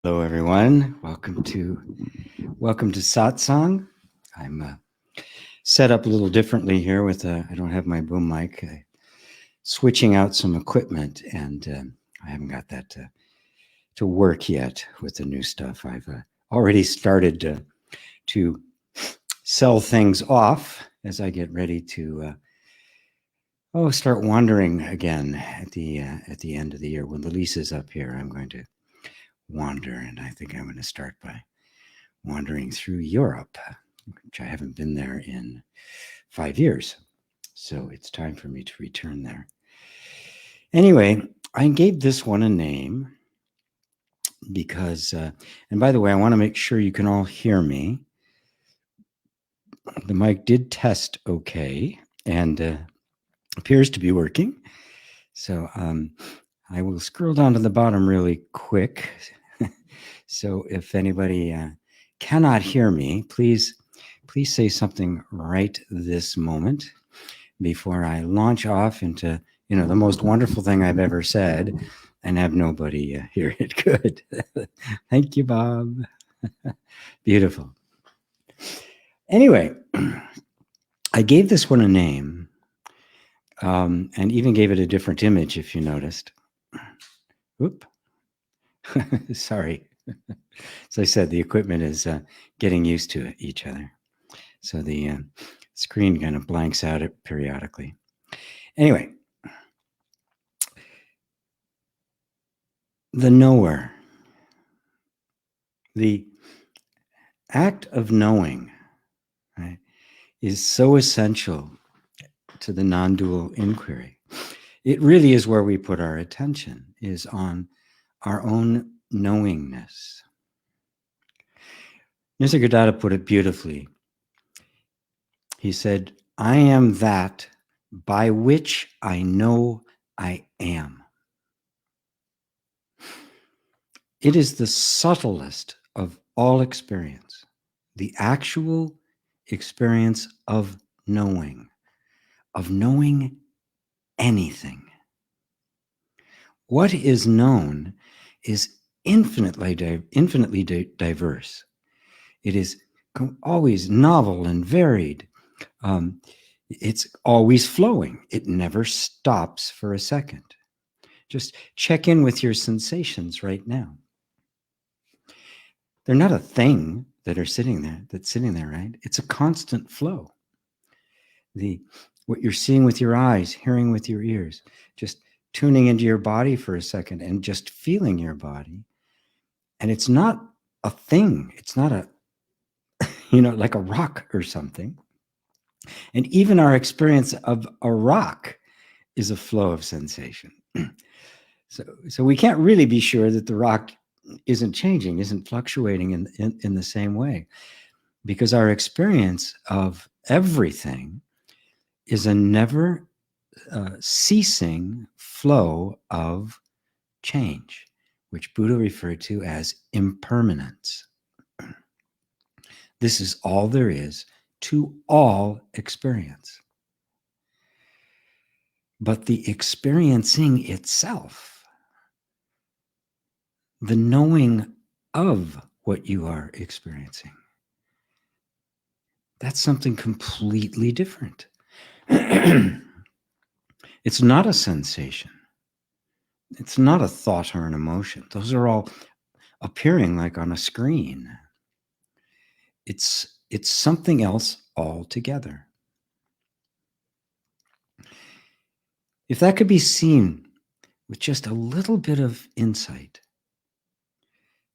Hello, everyone. Welcome to Satsang. I'm set up a little differently here with I don't have my boom mic. Switching out some equipment, and I haven't got that to work yet with the new stuff. I've already started to sell things off as I get ready to start wandering again at the end of the year when the lease is up here. I'm going to wander, and I think I'm going to start by wandering through Europe, which I haven't been there in 5 years. So it's time for me to return there. Anyway, I gave this one a name because, and by the way, I want to make sure you can all hear me. The mic did test okay and appears to be working. So I will scroll down to the bottom really quick. So if anybody cannot hear me, please say something right this moment before I launch off into, the most wonderful thing I've ever said and have nobody hear it. Good. Thank you, Bob. Beautiful. Anyway, I gave this one a name and even gave it a different image, if you noticed. Oop. Sorry. As I said, the equipment is getting used to each other. So the screen kind of blanks out it periodically. Anyway, the knower, the act of knowing, right, is so essential to the non-dual inquiry. It really is where we put our attention, is on our own knowingness. Nisargadatta put it beautifully. He said, I am that by which I know I am. It is the subtlest of all experience, the actual experience of knowing anything. What is known is infinitely diverse. It is always novel and varied. It's always flowing. It never stops for a second. Just check in with your sensations right now. They're not a thing that's sitting there, right? It's a constant flow. What you're seeing with your eyes, hearing with your ears, just tuning into your body for a second and just feeling your body. And it's not a thing. It's not a, like a rock or something. And even our experience of a rock is a flow of sensation. So we can't really be sure that the rock isn't changing, isn't fluctuating in the same way, because our experience of everything is a never ceasing flow of change, which Buddha referred to as impermanence. This is all there is to all experience. But the experiencing itself, the knowing of what you are experiencing, that's something completely different. It's not a sensation. It's not a thought or an emotion. Those are all appearing like on a screen. It's something else altogether. If that could be seen with just a little bit of insight,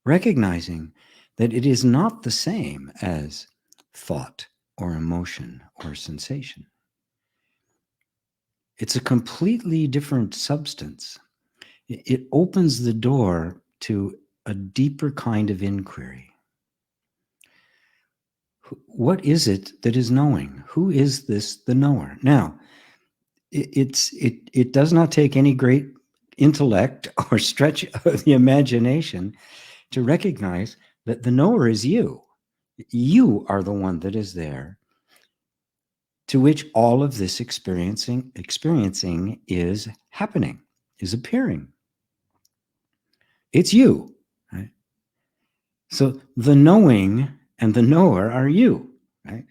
recognizing that it is not the same as thought or emotion or sensation. It's a completely different substance. It opens the door to a deeper kind of inquiry. What is it that is knowing? Who is this, the knower? Now, it does not take any great intellect or stretch of the imagination to recognize that the knower is you. You are the one that is there, to which all of this experiencing is happening, is appearing. It's you, right? So the knowing and the knower are you, right?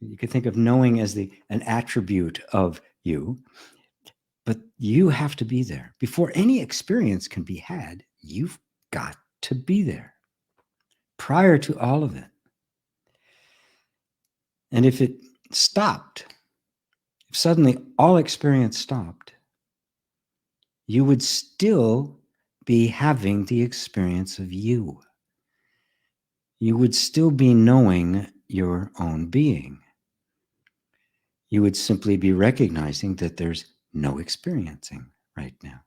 You could think of knowing as an attribute of you, but you have to be there. Before any experience can be had, you've got to be there prior to all of it. And if it stopped, if suddenly all experience stopped, you would still be having the experience of you. You would still be knowing your own being. You would simply be recognizing that there's no experiencing right now,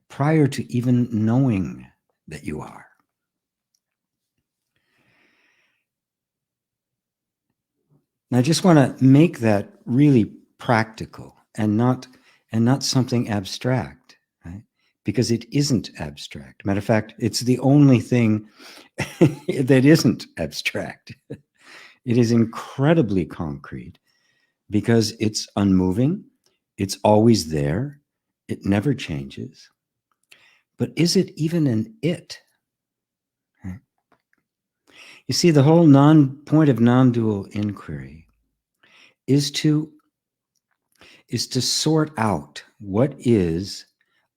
prior to even knowing that you are. And I just want to make that really practical and not something abstract, right? Because it isn't abstract. Matter of fact, it's the only thing that isn't abstract. It is incredibly concrete because it's unmoving, it's always there, it never changes. But is it even an it? You see, the whole point of non-dual inquiry is to sort out what is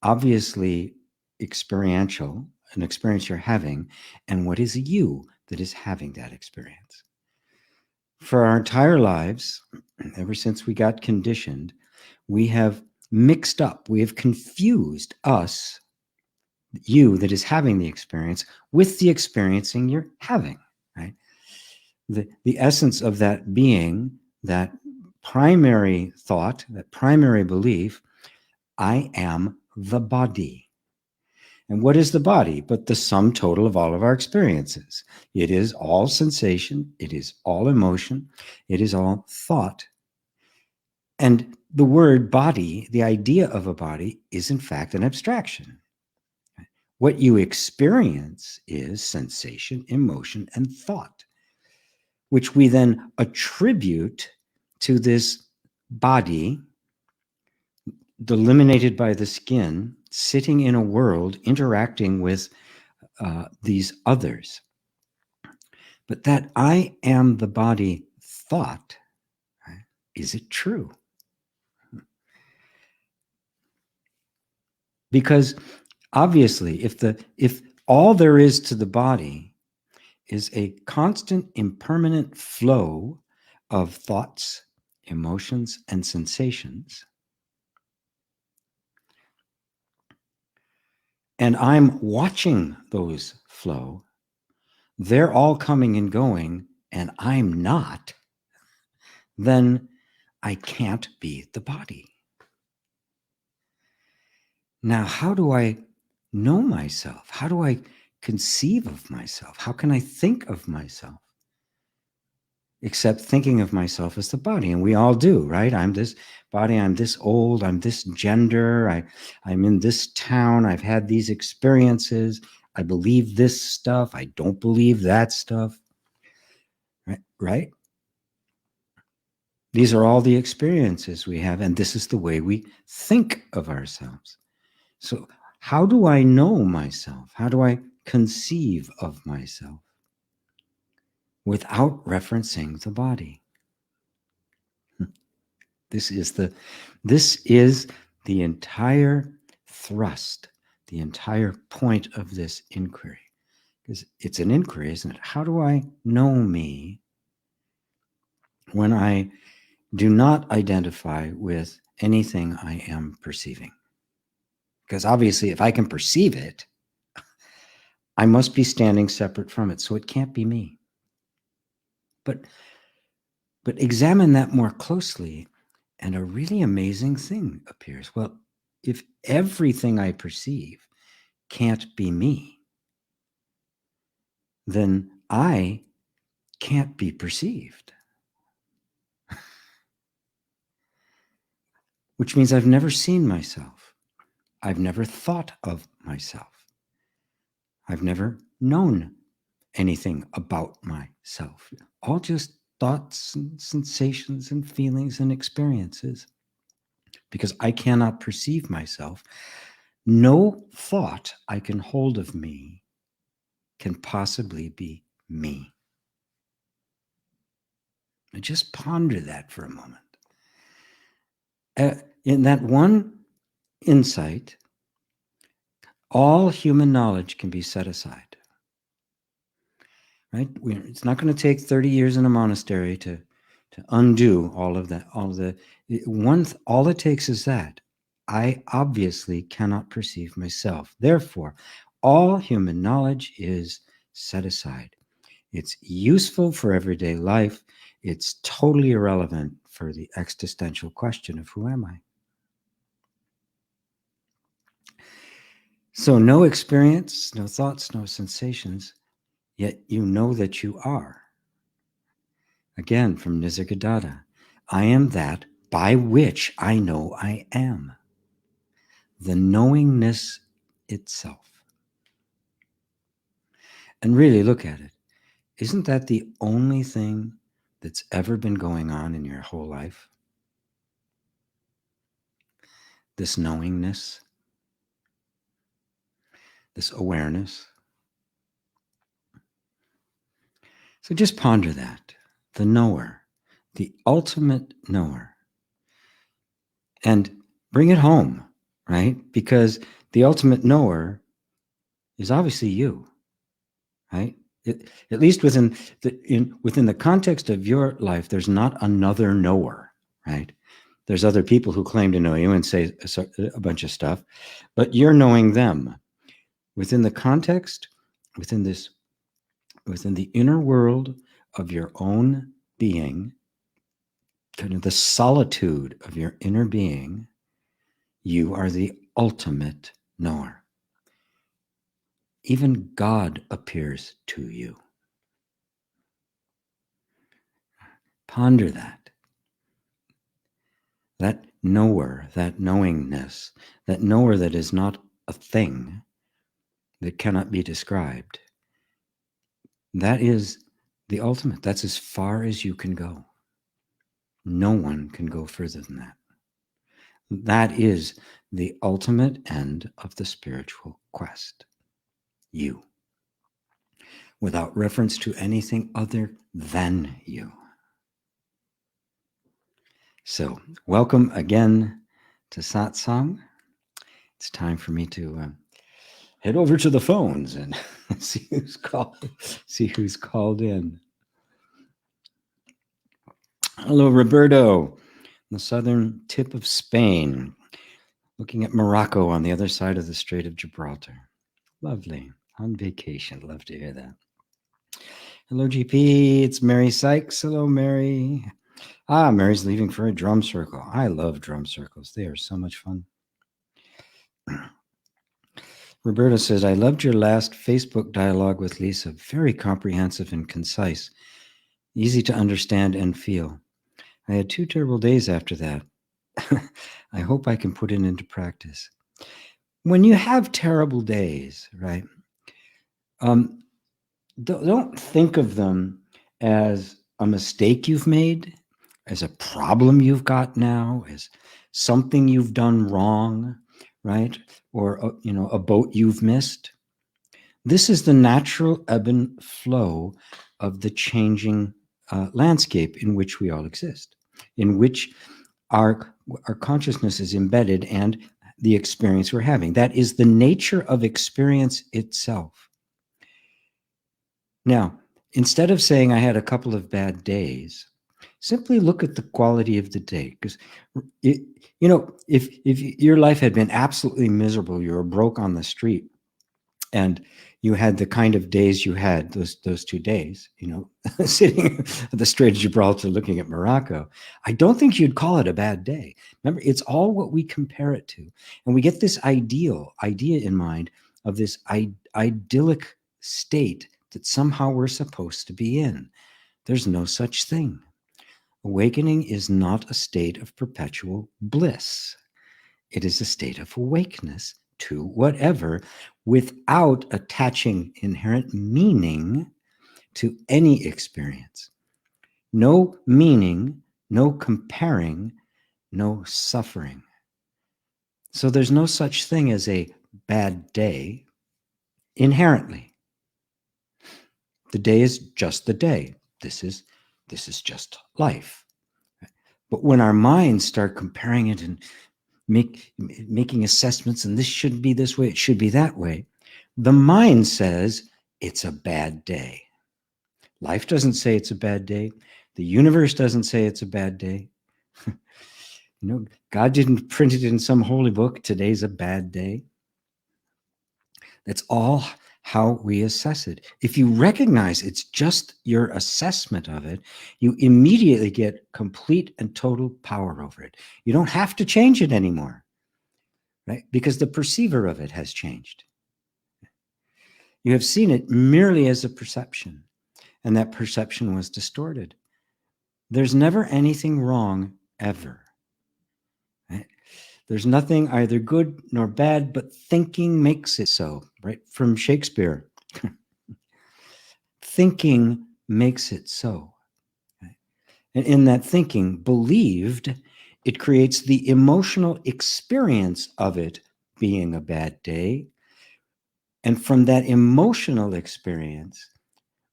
obviously experiential, an experience you're having, and what is you that is having that experience. For our entire lives, ever since we got conditioned, we have mixed up, we have confused us, you that is having the experience, with the experiencing you're having, right? The essence of that being, that primary thought, that primary belief, I am the body. And what is the body but the sum total of all of our experiences? It is all sensation, it is all emotion, it is all thought. And the word body, the idea of a body, is in fact an abstraction. What you experience is sensation, emotion, and thought, which we then attribute to this body delimited by the skin, sitting in a world, interacting with these others. But that I am the body thought, right, is it true? Because obviously, if all there is to the body is a constant, impermanent flow of thoughts, emotions, and sensations, and I'm watching those flow, they're all coming and going, and I'm not, then I can't be the body. Now, how do I know myself? How do I conceive of myself? How can I think of myself? Except thinking of myself as the body. And we all do, right? I'm this body, I'm this old, I'm this gender, I'm in this town, I've had these experiences, I believe this stuff, I don't believe that stuff, right? These are all the experiences we have, and this is the way we think of ourselves. So how do I know myself? How do I conceive of myself without referencing the body? This is the entire thrust, the entire point of this inquiry. Because it's an inquiry, isn't it? How do I know me when I do not identify with anything I am perceiving? Because obviously, if I can perceive it, I must be standing separate from it, so it can't be me. But examine that more closely, and a really amazing thing appears. Well, if everything I perceive can't be me, then I can't be perceived. Which means I've never seen myself. I've never thought of myself. I've never known anything about myself. All just thoughts and sensations and feelings and experiences. Because I cannot perceive myself, no thought I can hold of me can possibly be me? Now just ponder that for a moment. In that one insight, all human knowledge can be set aside. Right? It's not going to take 30 years in a monastery to undo all of that. All it takes is that I obviously cannot perceive myself. Therefore, all human knowledge is set aside. It's useful for everyday life. It's totally irrelevant for the existential question of who am I? So no experience, no thoughts, no sensations, yet you know that you are. Again, from Nisargadatta, I am that by which I know I am. The knowingness itself. And really look at it. Isn't that the only thing that's ever been going on in your whole life? This knowingness, this awareness. So just ponder that. The knower, the ultimate knower. And bring it home, right? Because the ultimate knower is obviously you, right? At least within the context of your life, there's not another knower, right? There's other people who claim to know you and say a bunch of stuff, but you're knowing them. Within the context, within the inner world of your own being, kind of the solitude of your inner being, you are the ultimate knower. Even God appears to you. Ponder that. That knower, that knowingness, that knower that is not a thing that cannot be described. That is the ultimate. That's as far as you can go. No one can go further than that. That is the ultimate end of the spiritual quest. You. Without reference to anything other than you. So, welcome again to Satsang. It's time for me to head over to the phones and see who's called in. Hello, Roberto, the southern tip of Spain, looking at Morocco on the other side of the Strait of Gibraltar. Lovely. On vacation. Love to hear that. Hello, GP. It's Mary Sykes. Hello, Mary. Mary's leaving for a drum circle. I love drum circles. They are so much fun. Roberta says, I loved your last Facebook dialogue with Lisa. Very comprehensive and concise. Easy to understand and feel. I had 2 terrible days after that. I hope I can put it into practice. When you have terrible days, right? Don't think of them as a mistake you've made, as a problem you've got now, as something you've done wrong, right? Or a boat you've missed. This is the natural ebb and flow of the changing landscape in which we all exist, in which our consciousness is embedded and the experience we're having. That is the nature of experience itself. Now, instead of saying I had a couple of bad days, simply look at the quality of the day. Because, if your life had been absolutely miserable, you were broke on the street, and you had the kind of days you had those 2 days, sitting at the Strait of Gibraltar looking at Morocco, I don't think you'd call it a bad day. Remember, it's all what we compare it to. And we get this idea in mind of this idyllic state that somehow we're supposed to be in. There's no such thing. Awakening is not a state of perpetual bliss. It is a state of awakeness to whatever without attaching inherent meaning to any experience. No meaning, no comparing, no suffering. So there's no such thing as a bad day inherently. The day is just the day. This is just life. But when our minds start comparing it and making assessments, and this shouldn't be this way, it should be that way, the mind says it's a bad day. Life doesn't say it's a bad day. The universe doesn't say it's a bad day. God didn't print it in some holy book, today's a bad day. That's all how we assess it. If you recognize it's just your assessment of it, you immediately get complete and total power over it. You don't have to change it anymore, right? Because the perceiver of it has changed. You have seen it merely as a perception, and that perception was distorted. There's never anything wrong, ever. Right? There's nothing either good nor bad, but thinking makes it so, right? From Shakespeare. Thinking makes it so. Right? And in that thinking, believed, it creates the emotional experience of it being a bad day. And from that emotional experience,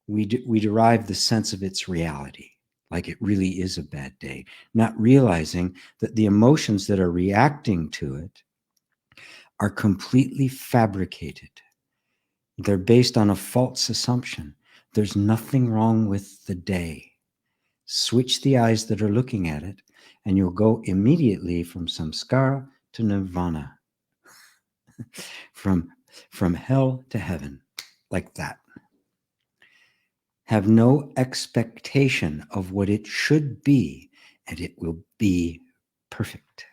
we derive the sense of its reality, like it really is a bad day, not realizing that the emotions that are reacting to it are completely fabricated. They're based on a false assumption. There's nothing wrong with the day. Switch the eyes that are looking at it, and you'll go immediately from samskara to nirvana, from hell to heaven, like that. Have no expectation of what it should be, and it will be perfect.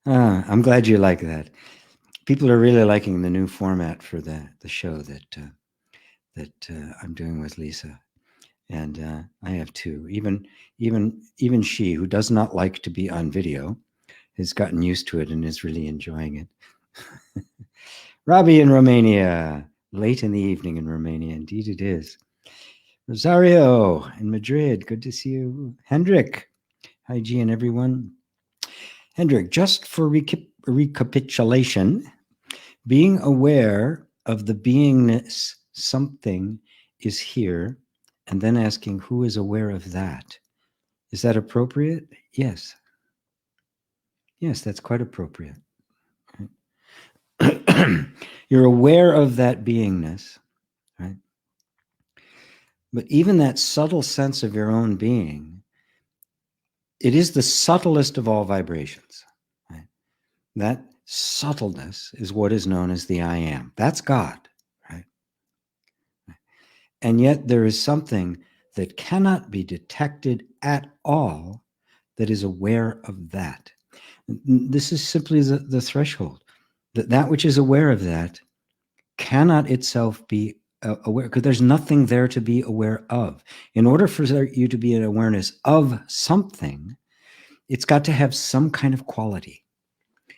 I'm glad you like that. People are really liking the new format for the show that I'm doing with Lisa, and I have too. Even she, who does not like to be on video, has gotten used to it and is really enjoying it. Robbie in Romania, late in the evening in Romania, indeed it is. Rosario in Madrid, good to see you. Hendrik, hi G and everyone. Hendrik, just for recapitulation, being aware of the beingness something is here, and then asking who is aware of that. Is that appropriate? Yes. Yes, that's quite appropriate. You're aware of that beingness, right? But even that subtle sense of your own being, it is the subtlest of all vibrations, right? That subtleness is what is known as the I am. That's God, right? And yet there is something that cannot be detected at all that is aware of that. This is simply the threshold. That which is aware of that cannot itself be aware, because there's nothing there to be aware of. In order for you to be an awareness of something, it's got to have some kind of quality,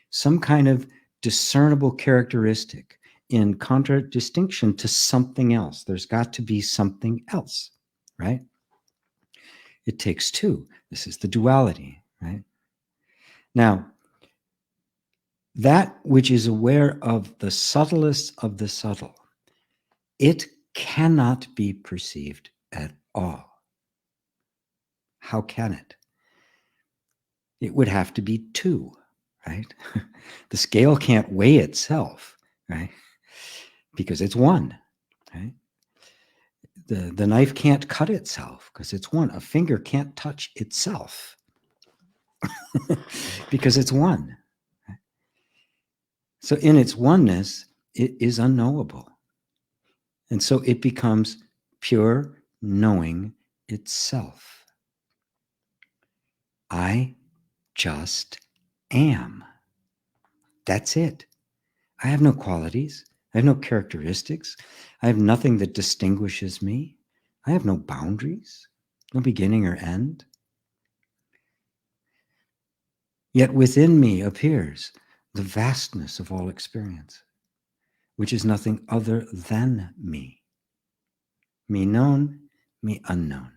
some kind of discernible characteristic in contradistinction to something else. There's got to be something else, right? It takes two. This is the duality, right? Now, that which is aware of the subtlest of the subtle, it cannot be perceived at all. How can it? It would have to be two, right? The scale can't weigh itself, right? Because it's one, right? The knife can't cut itself because it's one. A finger can't touch itself because it's one. Right? So in its oneness, it is unknowable. And so it becomes pure knowing itself. I just am. That's it. I have no qualities. I have no characteristics. I have nothing that distinguishes me. I have no boundaries, no beginning or end. Yet within me appears the vastness of all experience, which is nothing other than me. Me known, me unknown.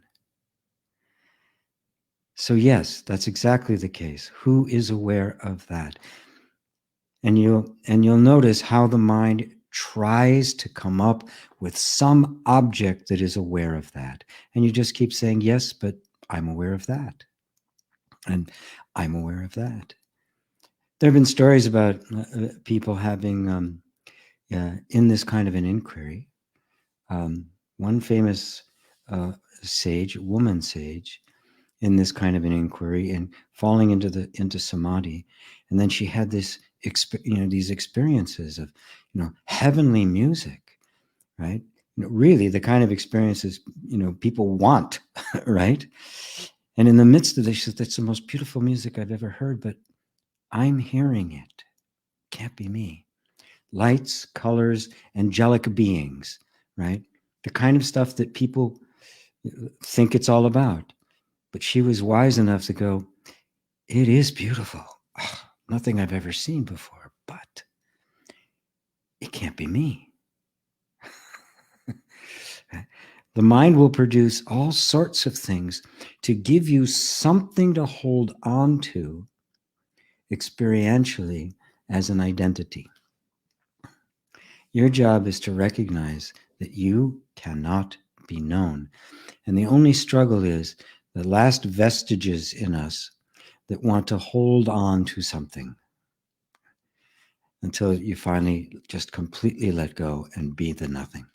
So yes, that's exactly the case. Who is aware of that? And you'll notice how the mind tries to come up with some object that is aware of that. And you just keep saying, yes, but I'm aware of that. And I'm aware of that. There have been stories about people having, in this kind of an inquiry, one famous sage, woman sage, in this kind of an inquiry and falling into samadhi, and then she had this these experiences of heavenly music, right? Really the kind of experiences people want, right? And in the midst of this, she said, that's the most beautiful music I've ever heard, but I'm hearing it. Can't be me. Lights, colors, angelic beings, right? The kind of stuff that people think it's all about. But she was wise enough to go, it is beautiful. Oh, nothing I've ever seen before, but it can't be me. The mind will produce all sorts of things to give you something to hold on to experientially as an identity. Your job is to recognize that you cannot be known. And the only struggle is the last vestiges in us that want to hold on to something until you finally just completely let go and be the nothing.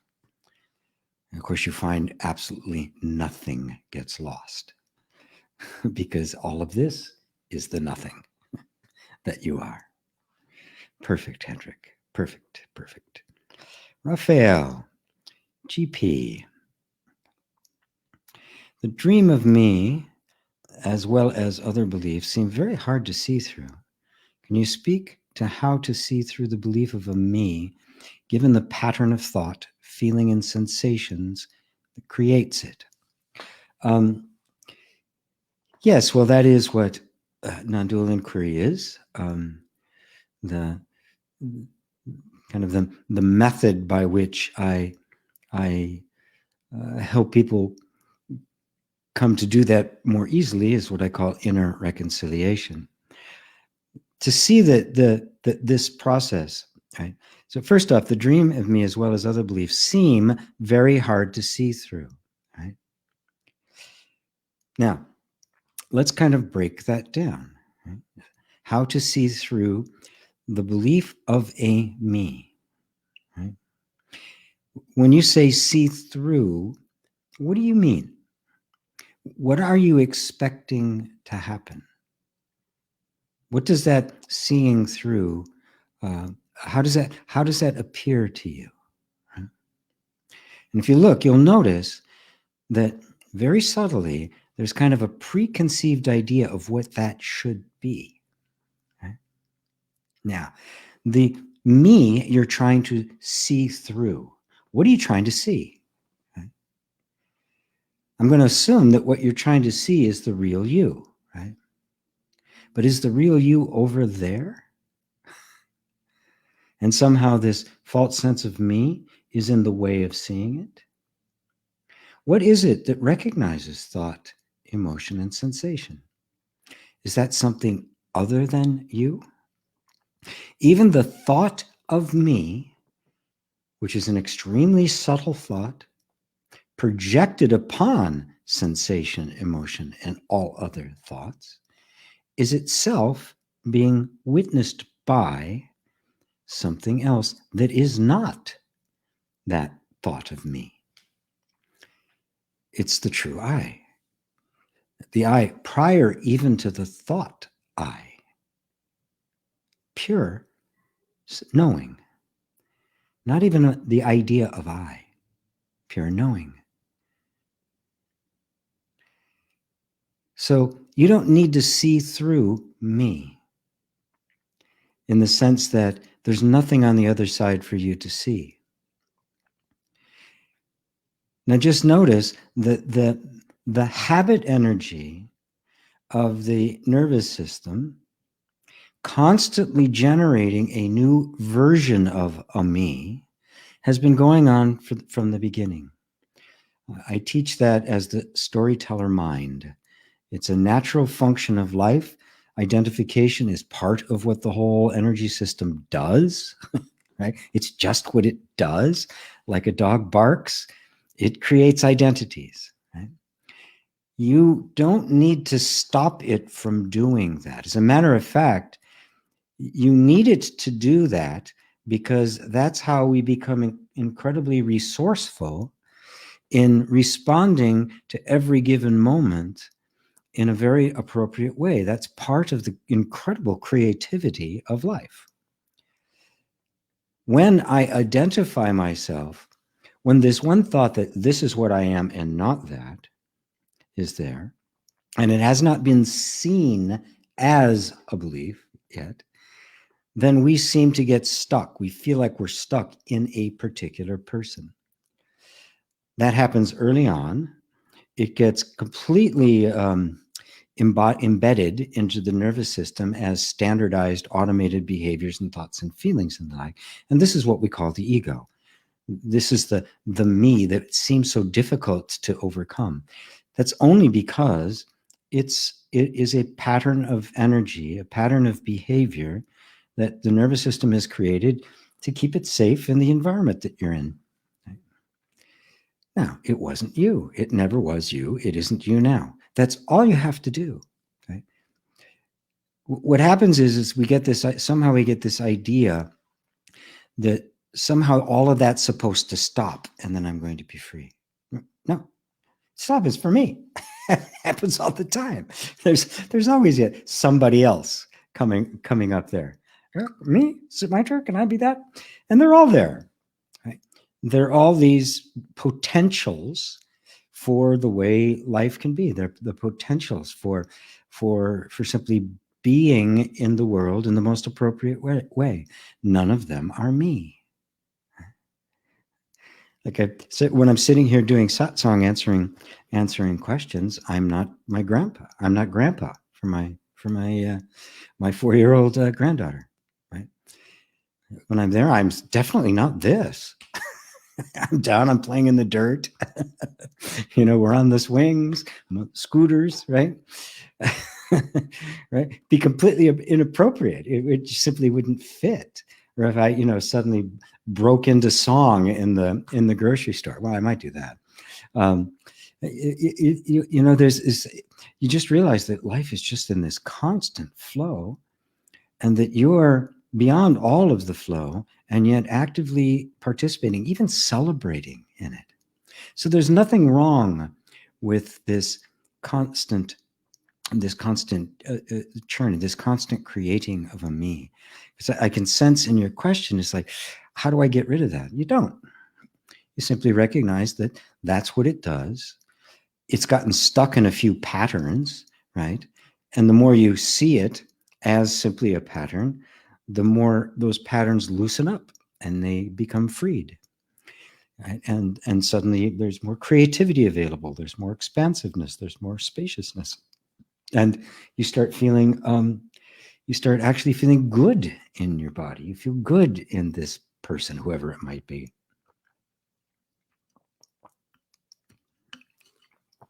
And of course, you find absolutely nothing gets lost because all of this is the nothing that you are. Perfect, Hendrik. Perfect, perfect. Raphael, GP. The dream of me, as well as other beliefs, seem very hard to see through. Can you speak to how to see through the belief of a me, given the pattern of thought, feeling, and sensations that creates it? Yes, well, that is what non-dual inquiry is. The kind of the method by which I help people come to do that more easily is what I call inner reconciliation. To see that this process, right? So first off, the dream of me, as well as other beliefs, seem very hard to see through, right? Now, let's kind of break that down. Right? How to see through the belief of a me, right? When you say see through, what do you mean? What are you expecting to happen? What does that seeing through, how does that appear to you? Right? And if you look, you'll notice that very subtly, there's kind of a preconceived idea of what that should be. Right? Now, the me you're trying to see through. What are you trying to see? Right? I'm going to assume that what you're trying to see is the real you, right? But is the real you over there? And somehow this false sense of me is in the way of seeing it? What is it that recognizes thought, emotion, and sensation? Is that something other than you? Even the thought of me, which is an extremely subtle thought, projected upon sensation, emotion, and all other thoughts, is itself being witnessed by something else that is not that thought of me. It's the true I. The I prior even to the thought I. Pure knowing. Not even the idea of I. Pure knowing. So you don't need to see through me in the sense that there's nothing on the other side for you to see. Now just notice that the habit energy of the nervous system constantly generating a new version of a me has been going on from the beginning. I teach that as the storyteller mind. It's a natural function of life. Identification is part of what the whole energy system does. right? It's just what it does. Like a dog barks, it creates identities, right? You don't need to stop it from doing that. As a matter of fact, you need it to do that because that's how we become incredibly resourceful in responding to every given moment in a very appropriate way. That's part of the incredible creativity of life. When I identify myself, when this one thought that this is what I am and not that is there, and it has not been seen as a belief yet, then we seem to get stuck. We feel like we're stuck in a particular person. That happens early on. It gets completely embedded into the nervous system as standardized automated behaviors and thoughts and feelings and the like. And this is what we call the ego. This is the me that seems so difficult to overcome. That's only because it is a pattern of energy, a pattern of behavior that the nervous system has created to keep it safe in the environment that you're in. Now, it wasn't you. It never was you. It isn't you now. That's all you have to do. Okay? What happens is we get this, somehow we get this idea that somehow all of that's supposed to stop and then I'm going to be free. No, stop is for me. It happens all the time. There's always somebody else coming up there. Me? Is it my turn? Can I be that? And they're all there. Right? They're all these potentials for the way life can be. They're the potentials for simply being in the world in the most appropriate way. None of them are me. Like when I'm sitting here doing satsang, answering questions, I'm not my grandpa. I'm not grandpa for my 4-year-old granddaughter. Right? When I'm there, I'm definitely not this. I'm down. I'm playing in the dirt. We're on the swings, scooters, right? Right? Be completely inappropriate. It simply wouldn't fit. Or if I, suddenly broke into song in the grocery store, well, I might do that. There's you just realize that life is just in this constant flow, and that you're beyond all of the flow, and yet actively participating, even celebrating in it. So there's nothing wrong with this constant churn, this constant creating of a me. Because I can sense in your question, it's like, how do I get rid of that? You don't. You simply recognize that that's what it does. It's gotten stuck in a few patterns, right? And the more you see it as simply a pattern, the more those patterns loosen up and they become freed. Right? And suddenly there's more creativity available. There's more expansiveness. There's more spaciousness. And you start actually feeling good in your body. You feel good in this person, whoever it might be.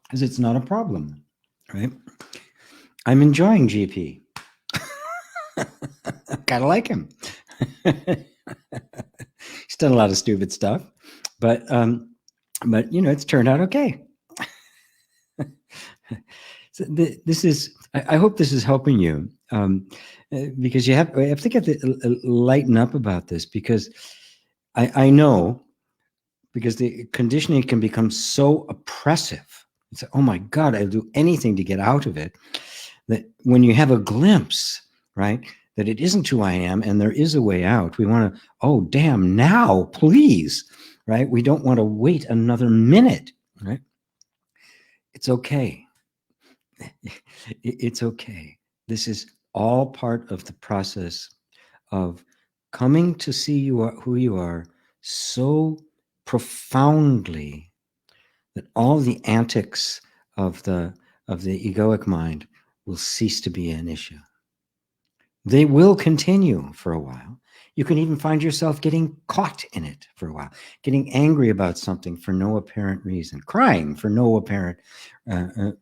Because it's not a problem, right? I'm enjoying GP. Kind of like him. He's done a lot of stupid stuff, but it's turned out okay. So I hope this is helping you, because you have to get to lighten up about this, because I know, because the conditioning can become so oppressive. It's like, oh my God, I'll do anything to get out of it. That when you have a glimpse, right, that it isn't who I am and there is a way out, we want to, oh, damn, now, please, right? We don't want to wait another minute, right? It's okay. It's okay. This is all part of the process of coming to see who you are so profoundly that all the antics of the egoic mind will cease to be an issue. They will continue for a while. You can even find yourself getting caught in it for a while, getting angry about something for no apparent reason, crying for no apparent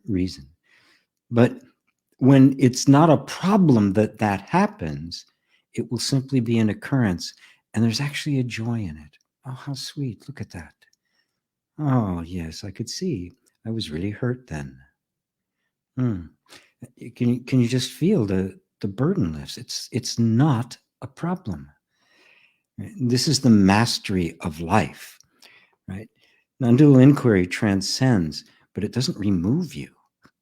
reason. But when it's not a problem that happens, it will simply be an occurrence. And there's actually a joy in it. Oh, how sweet. Look at that. Oh, yes, I could see. I was really hurt then. Can you just feel the burden lifts? It's not a problem. Right? This is the mastery of life, right? Non-dual inquiry transcends, but it doesn't remove you,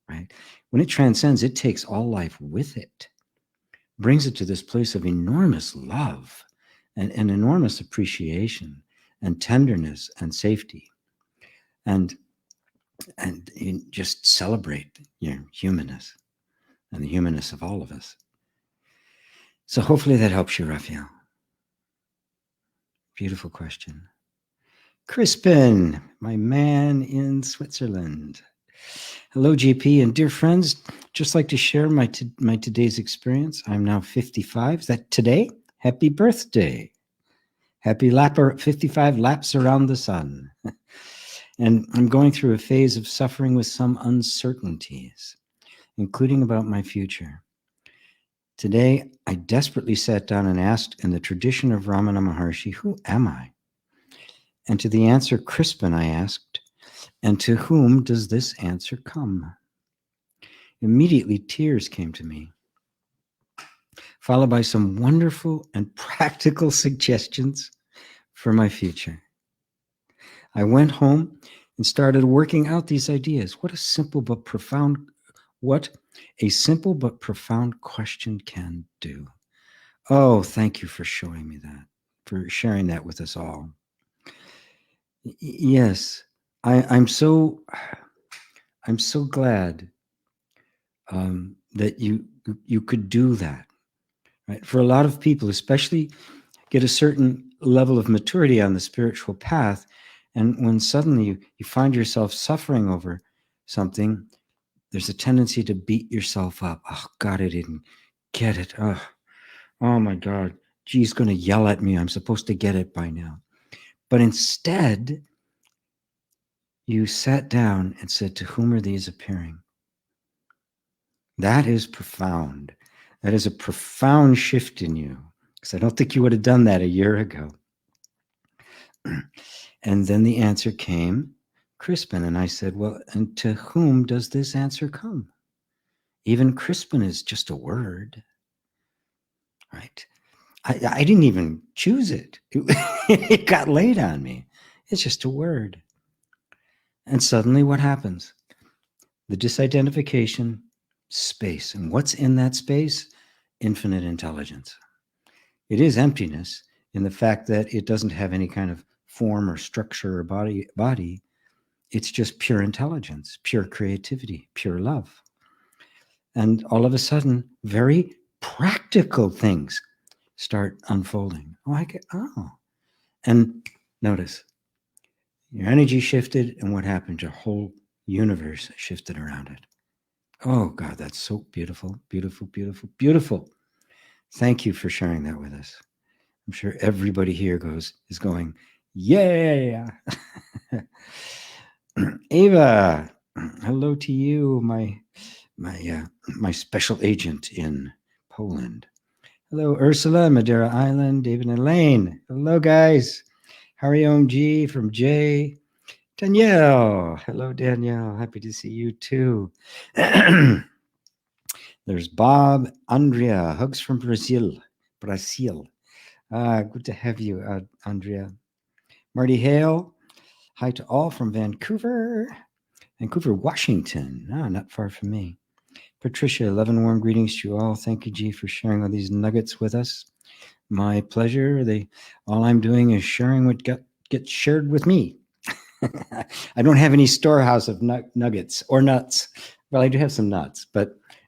right? When it transcends, it takes all life with it, brings it to this place of enormous love and enormous appreciation and tenderness and safety. And you just celebrate your humanness and the humanness of all of us. So hopefully that helps you, Raphael. Beautiful question. Crispin, my man in Switzerland. Hello, GP and dear friends. Just like to share my today's experience. I'm now 55. Is that today? Happy birthday. Happy 55 laps around the sun. And I'm going through a phase of suffering with some uncertainties, including about my future. Today, I desperately sat down and asked, in the tradition of Ramana Maharshi, who am I? And to the answer Crispin, I asked, and to whom does this answer come? Immediately, tears came to me, followed by some wonderful and practical suggestions for my future. I went home and started working out these ideas. What a simple but profound question can do. Oh, thank you for showing me that, for sharing that with us all. Yes, I'm so glad that you could do that. Right? For a lot of people, especially get a certain level of maturity on the spiritual path, and when suddenly you find yourself suffering over something, there's a tendency to beat yourself up. Oh God, I didn't get it. Oh my God, G's going to yell at me. I'm supposed to get it by now. But instead, you sat down and said, to whom are these appearing? That is profound. That is a profound shift in you, because I don't think you would have done that a year ago. And then the answer came, Crispin. And I said, well, and to whom does this answer come? Even Crispin is just a word, right? I didn't even choose it. It got laid on me. It's just a word. And suddenly what happens? The disidentification, space. And what's in that space? Infinite intelligence. It is emptiness in the fact that it doesn't have any kind of form or structure or body. It's just pure intelligence, pure creativity, pure love. And all of a sudden, very practical things start unfolding. And notice, your energy shifted, and what happened? Your whole universe shifted around it. Oh God, that's so beautiful, beautiful, beautiful, beautiful. Thank you for sharing that with us. I'm sure everybody here is going, yeah. Ava, hello to you, my special agent in Poland. Hello, Ursula, Madeira Island, David and Elaine. Hello, guys. Hariom G from J. Danielle. Hello, Danielle. Happy to see you too. There's Bob, Andrea. Hugs from Brazil. Good to have you, Andrea. Marty Hale. Hi to all from Vancouver, Washington. Not far from me. Patricia, love and warm greetings to you all. Thank you, G, for sharing all these nuggets with us. My pleasure. All I'm doing is sharing what gets shared with me. I don't have any storehouse of nuggets or nuts. Well, I do have some nuts,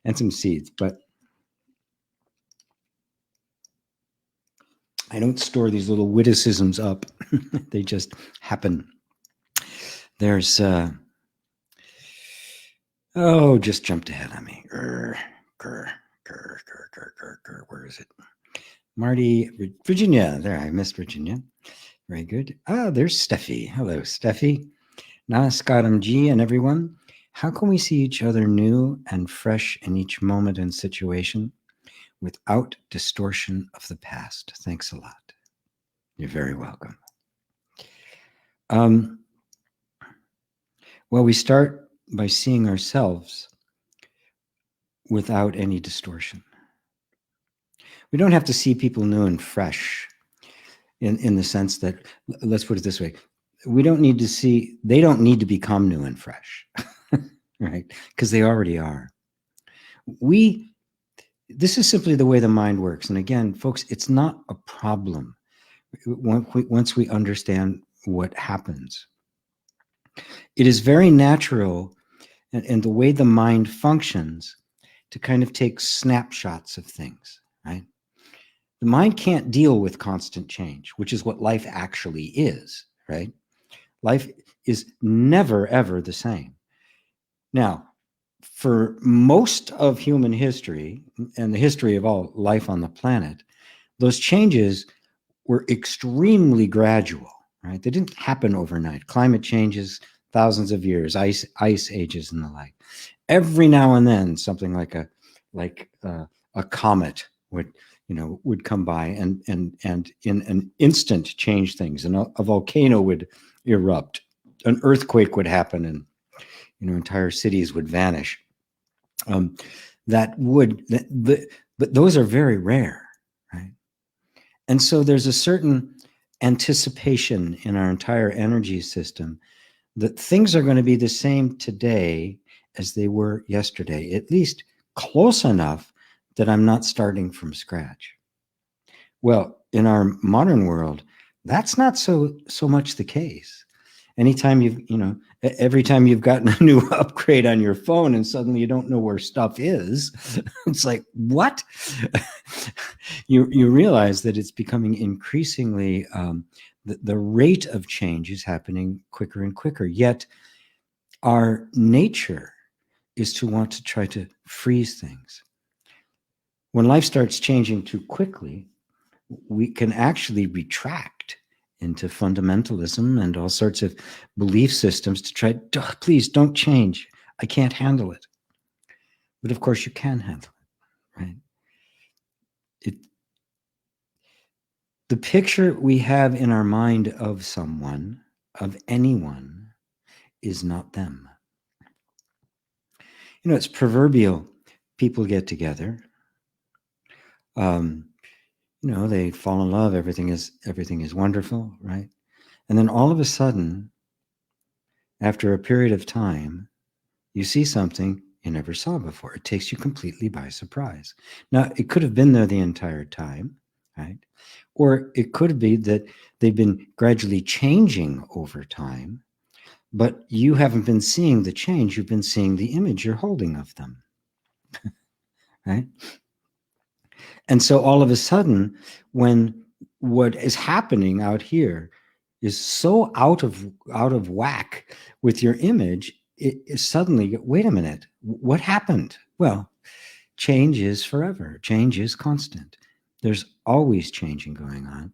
and some seeds, but I don't store these little witticisms up. They just happen. There's just jumped ahead on me. Where is it? Marty, Virginia. There, I missed Virginia. Very good. There's Steffi. Hello, Steffi. Namaskaram G and everyone. How can we see each other new and fresh in each moment and situation without distortion of the past? Thanks a lot. You're very welcome. Well, we start by seeing ourselves without any distortion. We don't have to see people new and fresh in the sense that, let's put it this way, they don't need to become new and fresh, right? Because they already are. This is simply the way the mind works. And again, folks, it's not a problem once we understand what happens. It is very natural, and the way the mind functions, to kind of take snapshots of things, right? The mind can't deal with constant change, which is what life actually is, right? Life is never, ever the same. Now, for most of human history and the history of all life on the planet, those changes were extremely gradual, right? They didn't happen overnight. Climate changes, thousands of years, ice ages, and the like. Every now and then, something like a comet would come by and in an instant change things, and a volcano would erupt, an earthquake would happen, and entire cities would vanish. But those are very rare, right? And so there's a certain anticipation in our entire energy system that things are going to be the same today as they were yesterday, at least close enough that I'm not starting from scratch. Well, in our modern world, that's not so much the case. Anytime every time you've gotten a new upgrade on your phone and suddenly you don't know where stuff is, it's like, what? you realize that it's becoming increasingly, the rate of change is happening quicker and quicker. Yet our nature is to want to try to freeze things. When life starts changing too quickly, we can actually retract into fundamentalism and all sorts of belief systems to try, please don't change. I can't handle it. But of course you can handle it, right? The picture we have in our mind of someone, of anyone, is not them. It's proverbial. People get together. They fall in love. Everything is wonderful, right? And then all of a sudden, after a period of time, you see something you never saw before. It takes you completely by surprise. Now, it could have been there the entire time, right? Or it could be that they've been gradually changing over time, but you haven't been seeing the change. You've been seeing the image you're holding of them, right? And so all of a sudden, when what is happening out here is so out of whack with your image, it suddenly, wait a minute, what happened? Well, change is forever. Change is constant. There's always changing going on.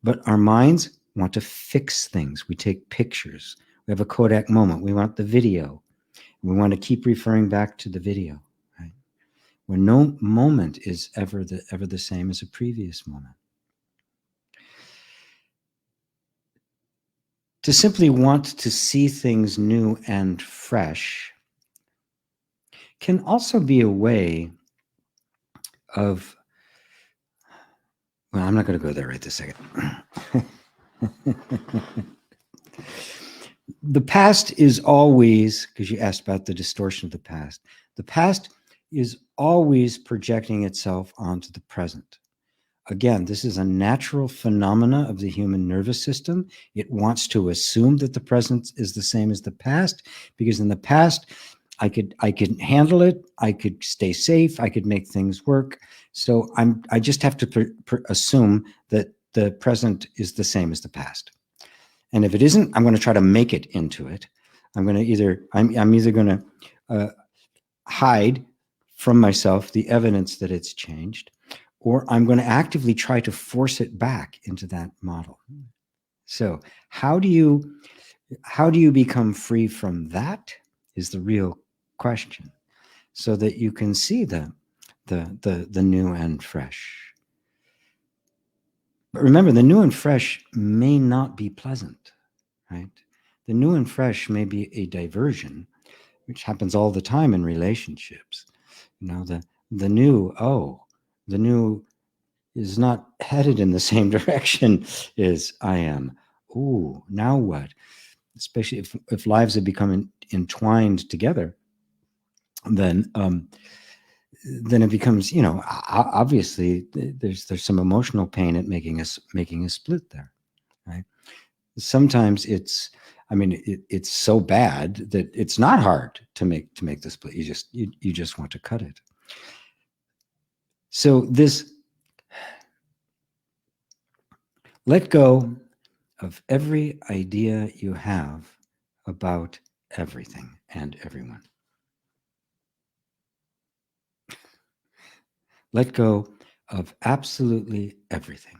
But our minds want to fix things. We take pictures. We have a Kodak moment. We want the video. We want to keep referring back to the video, right? Where no moment is ever the same as a previous moment. To simply want to see things new and fresh can also be a way of, well, I'm not going to go there right this second. The past is always, because you asked about the distortion of the past is always projecting itself onto the present. Again, this is a natural phenomena of the human nervous system. It wants to assume that the present is the same as the past, because in the past, I could handle it. I could stay safe. I could make things work. So I just have to assume that the present is the same as the past. And if it isn't, I'm going to try to make it into it. I'm either going to hide from myself the evidence that it's changed, or I'm going to actively try to force it back into that model. So how do you become free from that is the real question, so that you can see the new and fresh. But remember, the new and fresh may not be pleasant, right? The new and fresh may be a diversion, which happens all the time in relationships. You know, the new, the new is not headed in the same direction as I am. Ooh, now what? Especially if lives have become entwined together, then it becomes, you know, obviously there's some emotional pain at making a split there, right? Sometimes it's, I mean, it's so bad that it's not hard to make the split. You just want to cut it. So this, let go of every idea you have about everything and everyone. Let go of absolutely everything.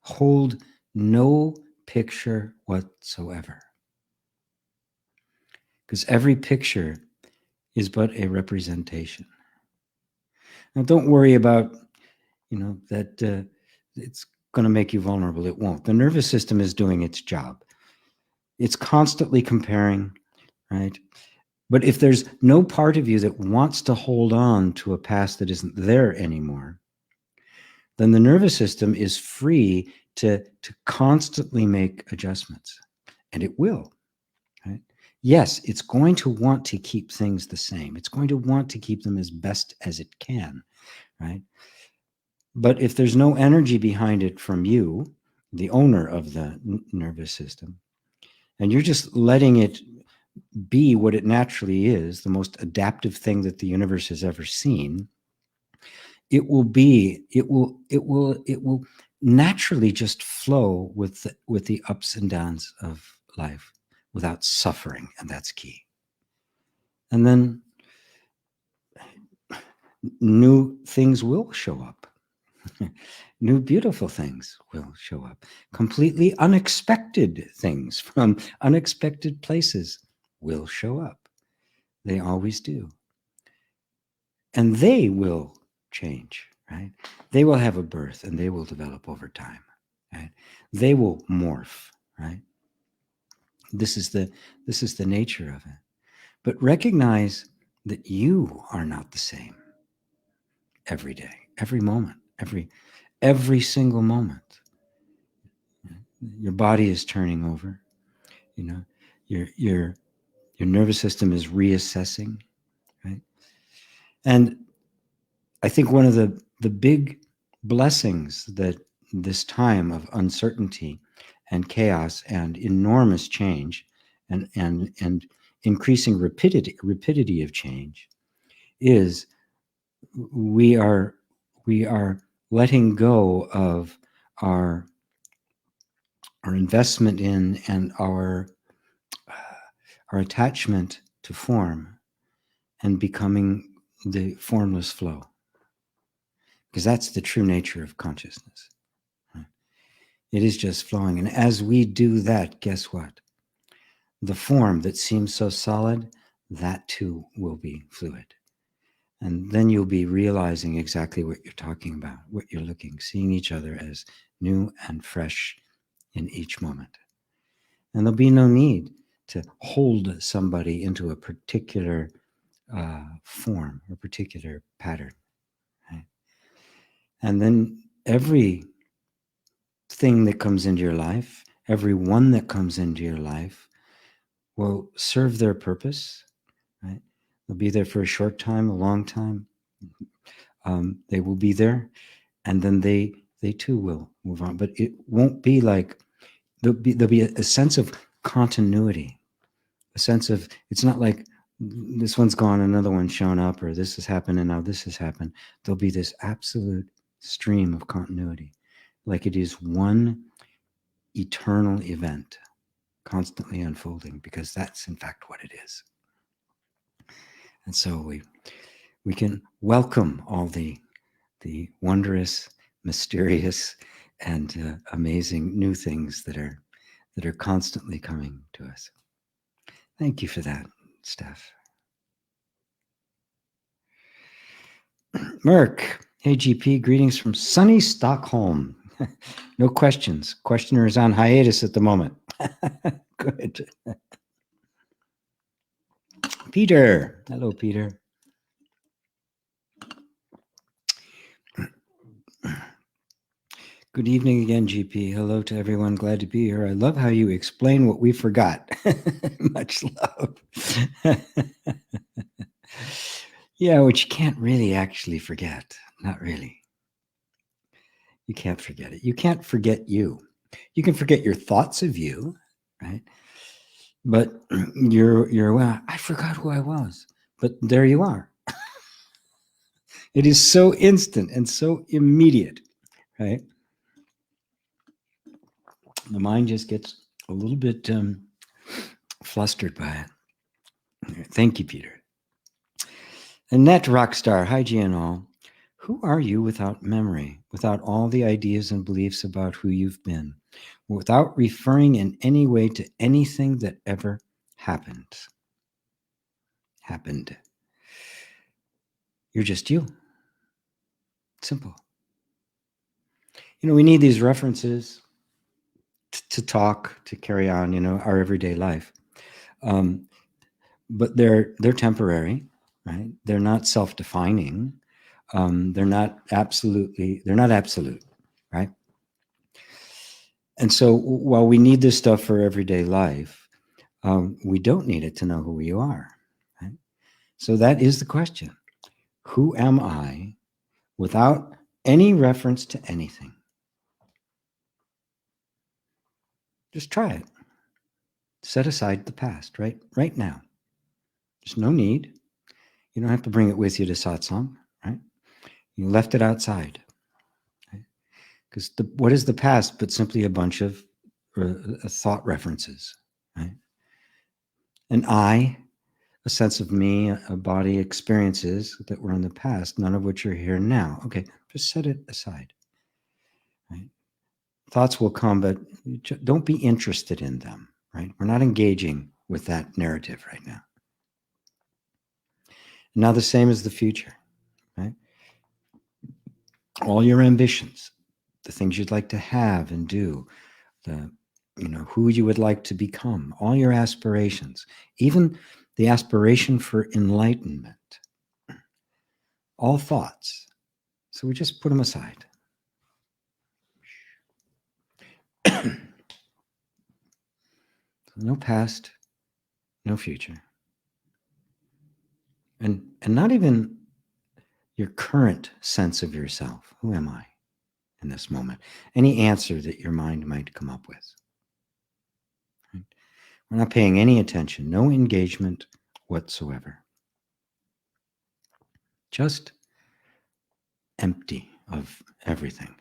Hold no picture whatsoever. Because every picture is but a representation. Now, don't worry about, you know, that it's going to make you vulnerable. It won't. The nervous system is doing its job. It's constantly comparing, right? But if there's no part of you that wants to hold on to a past that isn't there anymore, then the nervous system is free to constantly make adjustments. And it will, right? Yes, it's going to want to keep things the same. It's going to want to keep them as best as it can, right? But if there's no energy behind it from you, the owner of the nervous system, and you're just letting it be what it naturally is, the most adaptive thing that the universe has ever seen, it will naturally just flow with the ups and downs of life without suffering, and that's key. And then new things will show up. New beautiful things will show up. Completely unexpected things from unexpected places will show up. They always do. And they will change, right? They will have a birth and they will develop over time, right? They will morph, right? This is the nature of it. But recognize that you are not the same every day, every moment, every single moment. Your body is turning over, you know, your nervous system is reassessing, right? And I think one of the big blessings that this time of uncertainty and chaos and enormous change and increasing rapidity of change is we are letting go of our investment in and our attachment to form and becoming the formless flow, because that's the true nature of consciousness. It is just flowing. And as we do that, guess what? The form that seems so solid, that too will be fluid. And then you'll be realizing exactly what you're talking about, what you're seeing each other as new and fresh in each moment. And there'll be no need to hold somebody into a particular form or particular pattern. Right? And then every thing that comes into your life, every one that comes into your life will serve their purpose, right? They'll be there for a short time, a long time. They will be there, and then they too will move on. But it won't be like, there'll be a sense of continuity, a sense of, it's not like this one's gone, another one's shown up, or this has happened and now this has happened. There'll be this absolute stream of continuity, like it is one eternal event constantly unfolding, because that's in fact what it is. And so we can welcome all the wondrous, mysterious, and amazing new things that are constantly coming to us. Thank you for that, Steph. Merck, hey GP, greetings from sunny Stockholm. No questions. Questioner is on hiatus at the moment. Good. Peter. Hello, Peter. Good evening again, GP. Hello to everyone. Glad to be here. I love how you explain what we forgot. Much love. Yeah, which you can't really actually forget. Not really. You can't forget it. You can't forget you. You can forget your thoughts of you, right? But well, I forgot who I was. But there you are. It is so instant and so immediate, right? The mind just gets a little bit flustered by it. Thank you, Peter. Annette Rockstar, hi, GNO. Who are you without memory, without all the ideas and beliefs about who you've been, without referring in any way to anything that ever happened? You're just you. Simple. You know, we need these references to talk, to carry on, you know, our everyday life. But they're temporary, right? They're not self-defining. They're not absolute, right? And so while we need this stuff for everyday life, we don't need it to know who you are, right? So that is the question. Who am I without any reference to anything? Just try it. Set aside the past, right now. There's no need. You don't have to bring it with you to satsang, right? You left it outside. Because what is the past but simply a bunch of thought references, right? An I, a sense of me, a body, experiences that were in the past, none of which are here now. Okay, just set it aside, right? Thoughts will come, but don't be interested in them, right? We're not engaging with that narrative right now. Now the same as the future, right? All your ambitions, the things you'd like to have and do, who you would like to become, all your aspirations, even the aspiration for enlightenment, all thoughts. So we just put them aside. No past, no future. And not even your current sense of yourself. Who am I in this moment? Any answer that your mind might come up with. Right? We're not paying any attention, no engagement whatsoever. Just empty of everything.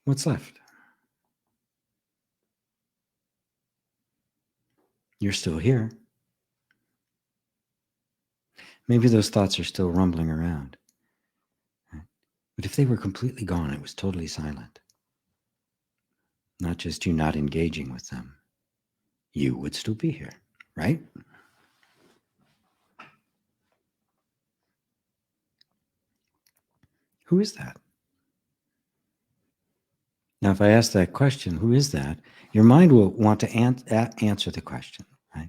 What's left? You're still here. Maybe those thoughts are still rumbling around. Right? But if they were completely gone, it was totally silent. Not just you not engaging with them. You would still be here, right? Who is that? Now, if I ask that question, who is that? Your mind will want to answer the question, right?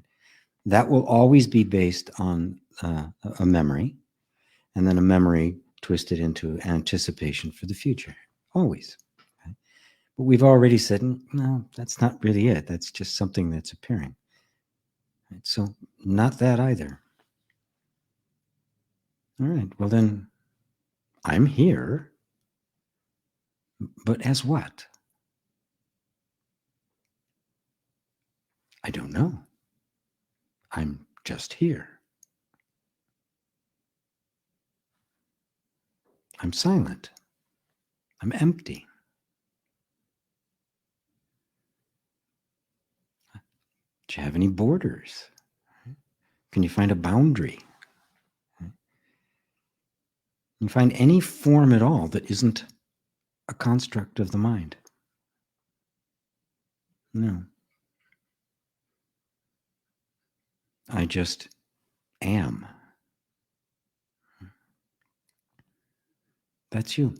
That will always be based on a memory, and then a memory twisted into anticipation for the future, always. Right? But we've already said, no, that's not really it. That's just something that's appearing. Right? So not that either. All right, well then, I'm here, but as what? I don't know. I'm just here. I'm silent. I'm empty. Do you have any borders? Can you find a boundary? Can you find any form at all that isn't a construct of the mind? No. I just am. That's you.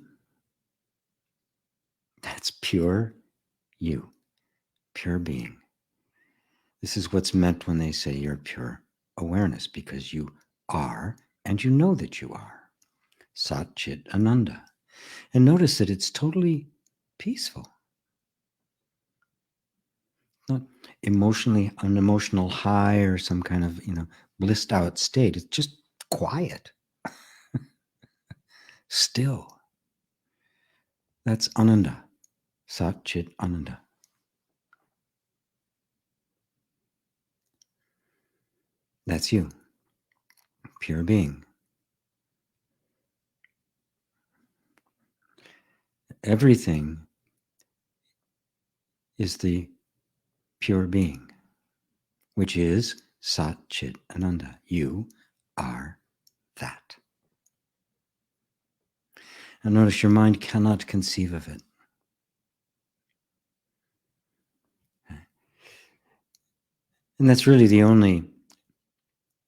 That's pure you, pure being. This is what's meant when they say you're pure awareness, because you are, and you know that you are. Sat Chit Ananda. And notice that it's totally peaceful. Not emotionally, an emotional high or some kind of, blissed out state. It's just quiet, still. That's Ananda. Sat Chit Ananda. That's you, pure being. Everything is the pure being, which is Sat Chit Ananda. You are that. And notice your mind cannot conceive of it. And that's really the only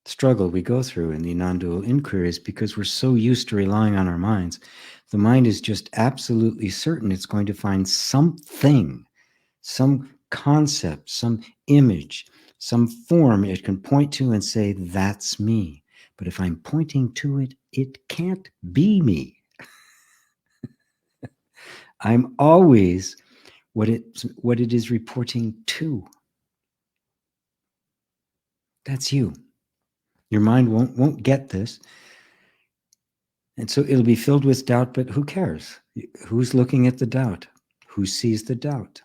struggle we go through in the non-dual inquiry, is because we're so used to relying on our minds. The mind is just absolutely certain it's going to find something, some concept, some image, some form it can point to and say, that's me. But if I'm pointing to it, it can't be me. I'm always what it is reporting to. That's you. Your mind won't get this. And so it'll be filled with doubt, but who cares? Who's looking at the doubt? Who sees the doubt?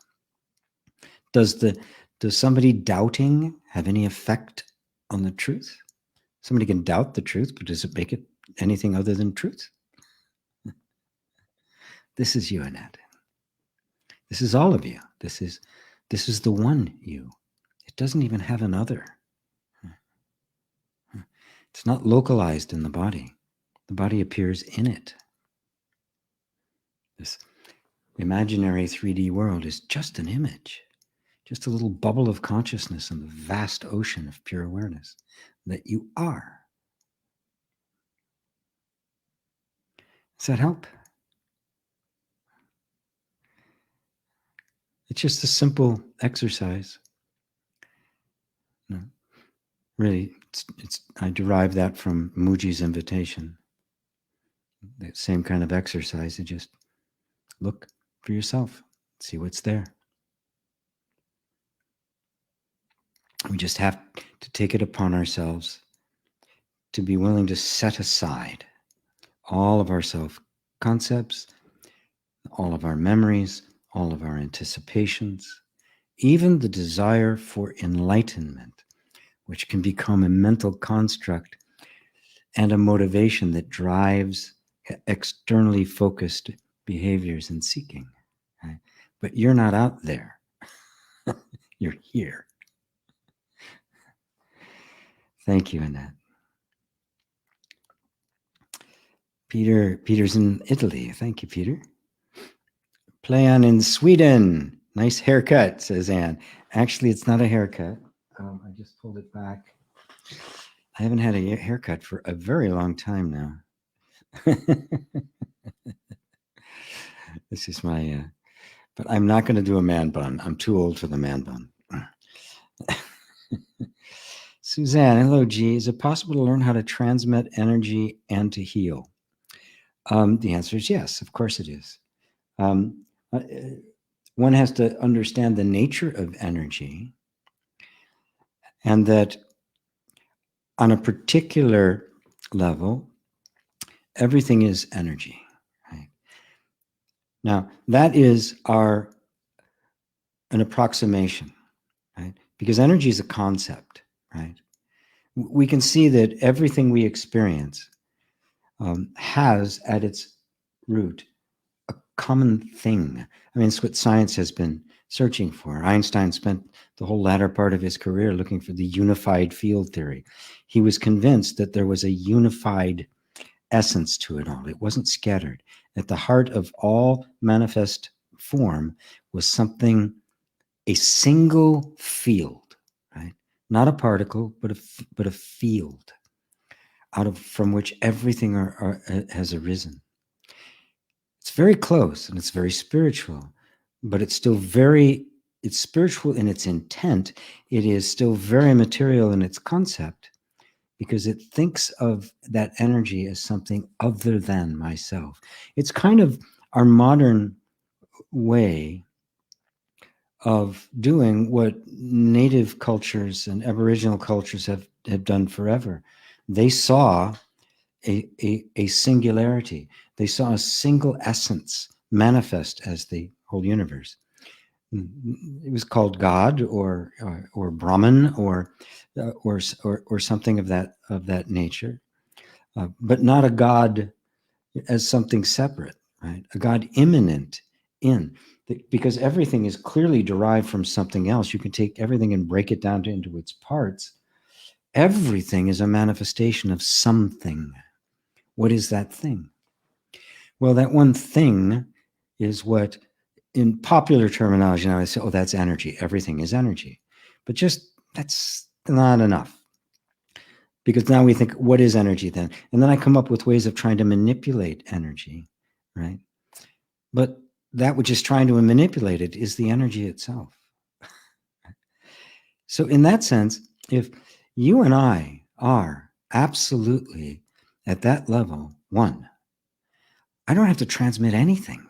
Does somebody doubting have any effect on the truth? Somebody can doubt the truth, but does it make it anything other than truth? This is you, Annette. This is all of you. This is the one you. It doesn't even have another. It's not localized in the body. The body appears in it. This imaginary 3D world is just an image, just a little bubble of consciousness in the vast ocean of pure awareness that you are. Does that help? It's just a simple exercise. No, really, I derive that from Muji's invitation. That same kind of exercise. You just look for yourself, see what's there. We just have to take it upon ourselves to be willing to set aside all of our self-concepts, all of our memories, all of our anticipations, even the desire for enlightenment, which can become a mental construct and a motivation that drives externally focused behaviors and seeking. Right? But you're not out there. You're here. Thank you, Annette. Peter's in Italy. Thank you, Peter. Play on in Sweden. Nice haircut, says Anne. Actually, it's not a haircut. I just pulled it back. I haven't had a haircut for a very long time now. This is my, but I'm not going to do a man bun. I'm too old for the man bun. Suzanne, hello, G. Is it possible to learn how to transmit energy and to heal? The answer is yes, of course it is. One has to understand the nature of energy, and that on a particular level, everything is energy. Right? Now, that is an approximation, right? Because energy is a concept, right? We can see that everything we experience has at its root a common thing. I mean, it's what science has been searching for. Einstein spent the whole latter part of his career looking for the unified field theory. He was convinced that there was a unified essence to it all. It wasn't scattered. At the heart of all manifest form was something, a single field, right? Not a particle, but a field from which everything has arisen. It's very close and it's very spiritual, but it's spiritual in its intent. It is still very material in its concept because it thinks of that energy as something other than myself. It's kind of our modern way of doing what native cultures and Aboriginal cultures have done forever. They saw a singularity. They saw a single essence manifest as the whole universe. It was called God or Brahman or something of that nature, but not a God as something separate, right? A God immanent in, because everything is clearly derived from something else. You can take everything and break it down into its parts. Everything is a manifestation of something. What is that thing? Well, that one thing is what, in popular terminology now, I say, oh, that's energy. Everything is energy. But just that's not enough. Because now we think, what is energy then? And then I come up with ways of trying to manipulate energy, right? But that which is trying to manipulate it is the energy itself. So in that sense, if you and I are absolutely at that level one, I don't have to transmit anything.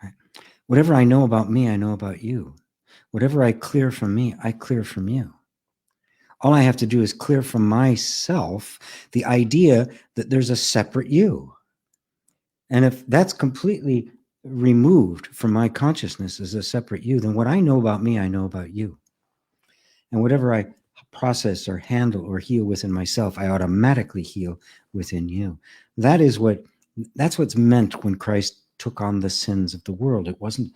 Right? Whatever I know about me, I know about you. Whatever I clear from me, I clear from you. All I have to do is clear from myself the idea that there's a separate you. And if that's completely removed from my consciousness as a separate you, then what I know about me, I know about you. And whatever I process or handle or heal within myself, I automatically heal within you. That's what's meant when Christ took on the sins of the world. It wasn't,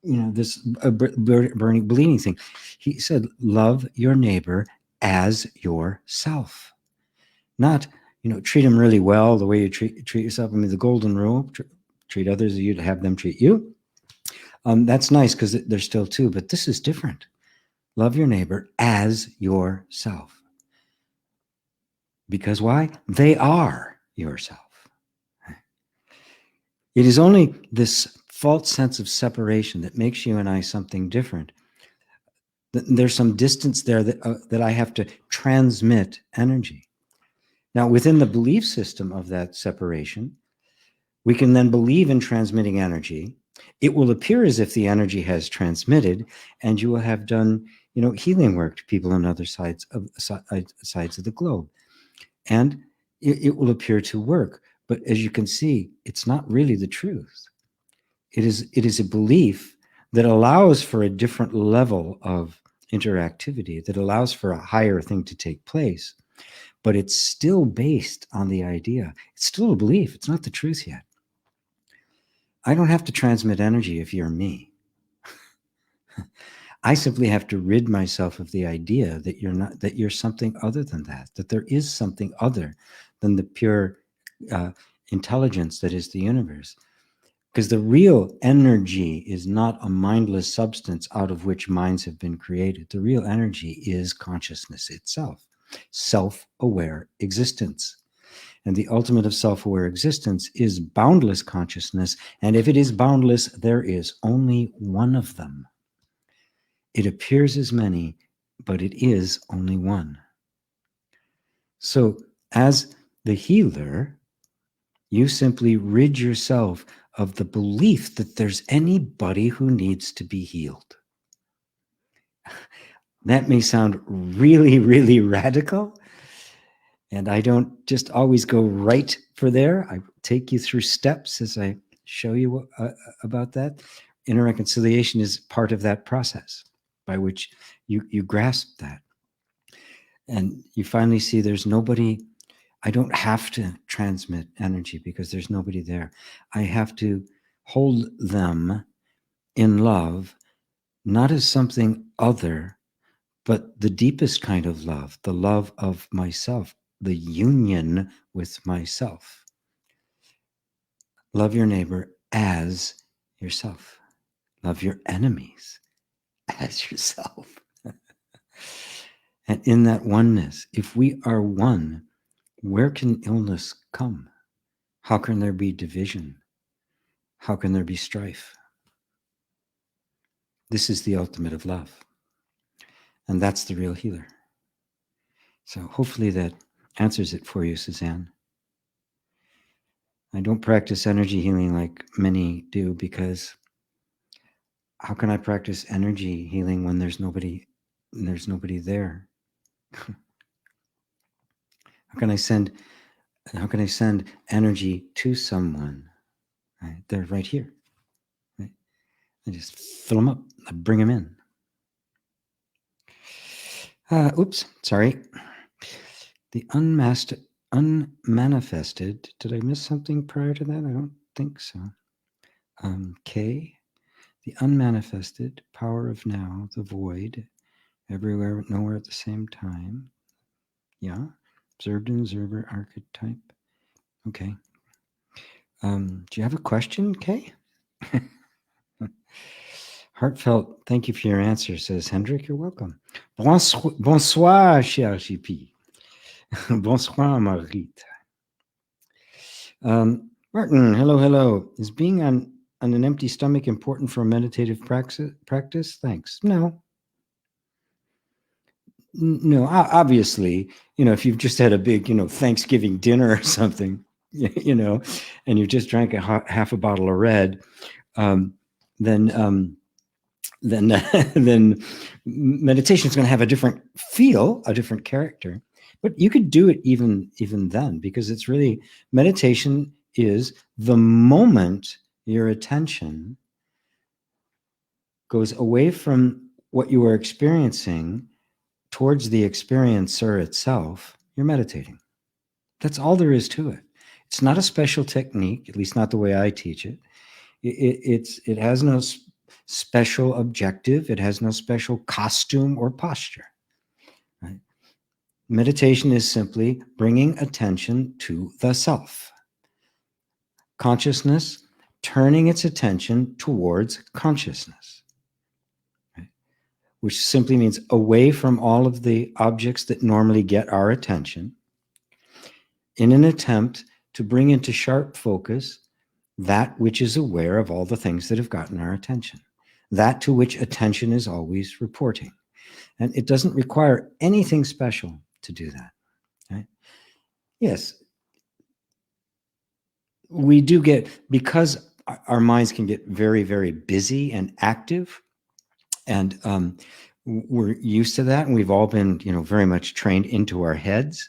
this burning, bleeding thing. He said, love your neighbor as yourself. Not, treat them really well the way you treat yourself. I mean, the golden rule, treat others as you'd have them treat you. That's nice because there's still two, but this is different. Love your neighbor as yourself. Because why? They are yourself. It is only this false sense of separation that makes you and I something different. There's some distance there that I have to transmit energy. Now, within the belief system of that separation, we can then believe in transmitting energy. It will appear as if the energy has transmitted, and you will have done, healing work to people on other sides of the globe. And it will appear to work. But as you can see, it's not really the truth. It is a belief that allows for a different level of interactivity, that allows for a higher thing to take place. But it's still based on the idea. It's still a belief. It's not the truth yet. I don't have to transmit energy if you're me. I simply have to rid myself of the idea that you're something other than that there is something other than the pure intelligence that is the universe. Because the real energy is not a mindless substance out of which minds have been created. The real energy is consciousness itself, self-aware existence. And the ultimate of self-aware existence is boundless consciousness. And if it is boundless, there is only one of them. It appears as many, but it is only one. So as the healer, you simply rid yourself of the belief that there's anybody who needs to be healed. That may sound really, really radical. And I don't just always go right for there. I take you through steps as I show you about that. Inner reconciliation is part of that process by which you grasp that. And you finally see there's nobody. I don't have to transmit energy because there's nobody there. I have to hold them in love, not as something other, but the deepest kind of love, the love of myself, the union with myself. Love your neighbor as yourself. Love your enemies as yourself. And in that oneness, if we are one, where can illness come? How can there be division? how can there be strife? This is the ultimate of love. And that's the real healer. So hopefully that answers it for you, Suzanne. I don't practice energy healing like many do, because how can I practice energy healing when there's nobody there? How can I send energy to someone? Right? They're right here. Right? I just fill them up. I bring them in. Oops, sorry. The unmanifested. Did I miss something prior to that? I don't think so. K. The unmanifested power of now, the void, everywhere, nowhere at the same time. Yeah. Observed and observer archetype. Okay. Do you have a question, Kay? Heartfelt, thank you for your answer, says Hendrik. You're welcome. Bonsoir, cher GP. Bonsoir, Marguerite. Martin, hello. Is being on an empty stomach important for a meditative practice? Thanks. No, obviously, if you've just had a big, Thanksgiving dinner or something, and you've just drank half a bottle of red, then meditation is going to have a different feel, a different character. But you could do it even then, because it's really, meditation is the moment your attention goes away from what you are experiencing towards the experiencer itself, you're meditating. That's all there is to it. It's not a special technique, at least not the way I teach it. It has no special objective. It has no special costume or posture. Right? Meditation is simply bringing attention to the self. Consciousness turning its attention towards consciousness, right? Which simply means away from all of the objects that normally get our attention, in an attempt to bring into sharp focus that which is aware of all the things that have gotten our attention, that to which attention is always reporting. And it doesn't require anything special to do that. Right? Yes, we do get, because our minds can get very, very busy and active, and we're used to that, and we've all been, very much trained into our heads.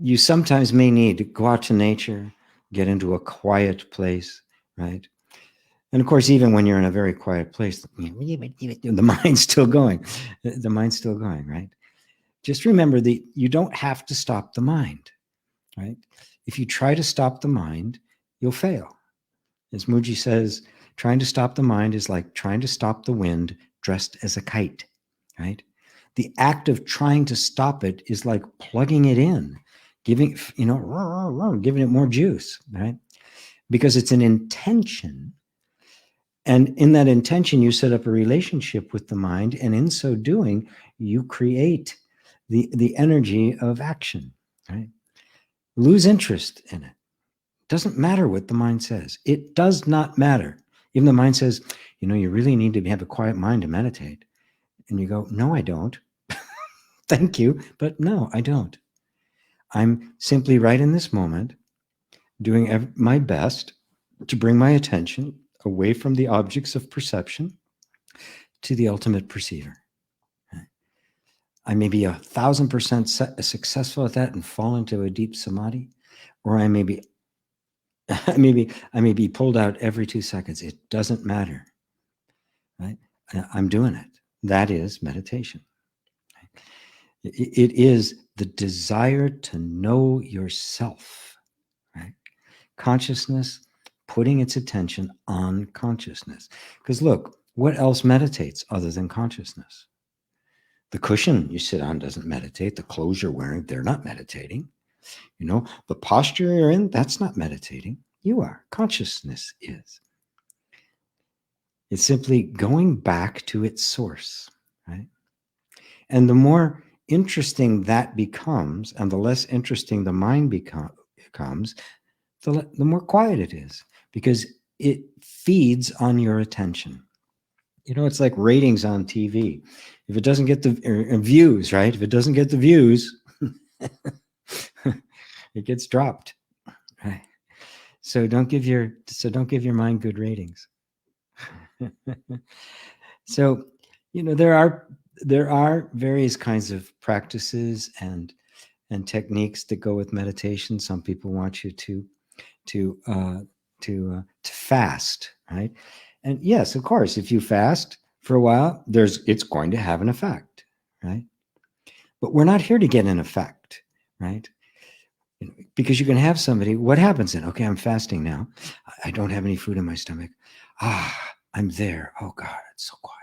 You sometimes may need to go out to nature, get into a quiet place, right? And of course, even when you're in a very quiet place, the mind's still going. The mind's still going, right? Just remember that you don't have to stop the mind, right? If you try to stop the mind, you'll fail. As Mooji says, trying to stop the mind is like trying to stop the wind dressed as a kite, right? The act of trying to stop it is like plugging it in, giving it more juice, right? Because it's an intention. And in that intention, you set up a relationship with the mind. And in so doing, you create the energy of action, right? Lose interest in it. Doesn't matter what the mind says. It does not matter. Even the mind says, you really need to have a quiet mind to meditate. And you go, no, I don't. Thank you. But no, I don't. I'm simply right in this moment doing my best to bring my attention away from the objects of perception to the ultimate perceiver. I may be 1,000% successful at that and fall into a deep samadhi, or I may be pulled out every 2 seconds. It doesn't matter, right? I'm doing it. That is meditation. It is the desire to know yourself, right? Consciousness putting its attention on consciousness. Because look, what else meditates other than consciousness? The cushion you sit on doesn't meditate. The clothes you're wearing, they're not meditating. The posture you're in, that's not meditating. You are. Consciousness is. It's simply going back to its source, right? And the more interesting that becomes, and the less interesting the mind comes, the more quiet it is, because it feeds on your attention. You know, it's like ratings on TV. If it doesn't get the views, right? If it doesn't get the views, it gets dropped. Right. So don't give your mind good ratings. So, you know, there are various kinds of practices and techniques that go with meditation. Some people want you to fast, right? And yes, of course, if you fast for a while, it's going to have an effect, right? But we're not here to get an effect, right? Because you can have somebody, what happens then? Okay, I'm fasting now. I don't have any food in my stomach. I'm there. Oh God, it's so quiet.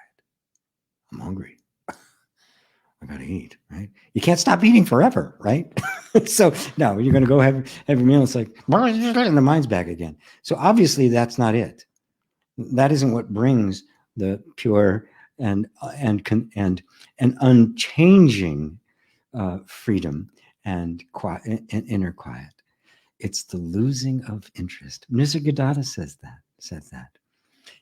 I'm hungry. I gotta eat, right? You can't stop eating forever, right? So no, you're gonna go have a meal. It's like, and the mind's back again. So obviously that's not it. That isn't what brings the pure and unchanging freedom and quiet and inner quiet. It's the losing of interest. Nisargadatta says that.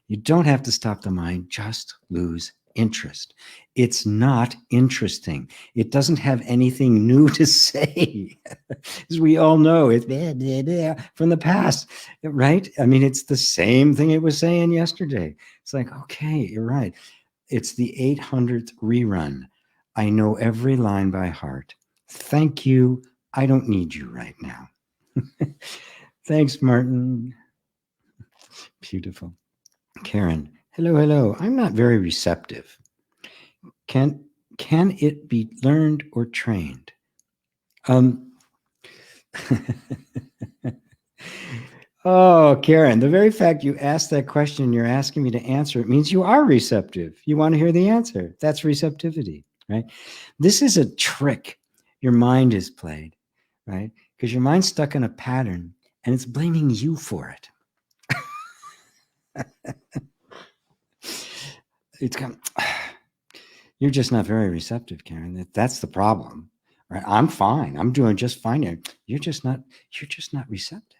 You don't have to stop the mind, just lose interest. It's not interesting. It doesn't have anything new to say. As we all know, it's from the past, right? I mean, it's the same thing it was saying yesterday. It's like, okay, you're right. It's the 800th rerun. I know every line by heart. Thank you. I don't need you right now. Thanks, Martin. Beautiful. Karen, hello. I'm not very receptive. Can it be learned or trained? Oh, Karen, the very fact you asked that question, you're asking me to answer it, means you are receptive. You want to hear the answer. That's receptivity, right? This is a trick your mind is played, right? Because your mind's stuck in a pattern and it's blaming you for it. It's come. You're just not very receptive, Karen. That's the problem, right? I'm fine. I'm doing just fine. You're just not receptive.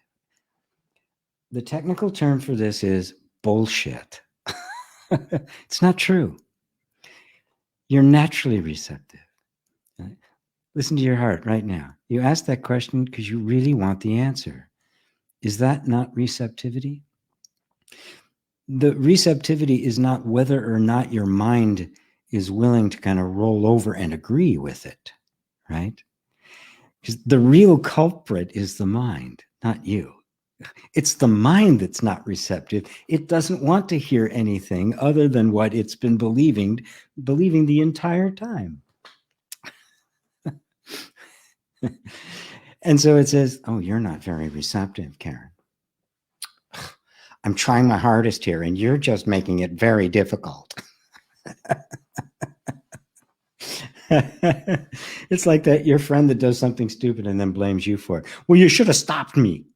The technical term for this is bullshit. It's not true. You're naturally receptive. Right? Listen to your heart right now. You ask that question because you really want the answer. Is that not receptivity? The receptivity is not whether or not your mind is willing to kind of roll over and agree with it, right? Because the real culprit is the mind, not you. It's the mind that's not receptive. It doesn't want to hear anything other than what it's been believing the entire time. And so it says, oh, you're not very receptive, Karen. I'm trying my hardest here, and you're just making it very difficult. It's like that your friend that does something stupid and then blames you for it. Well, you should have stopped me.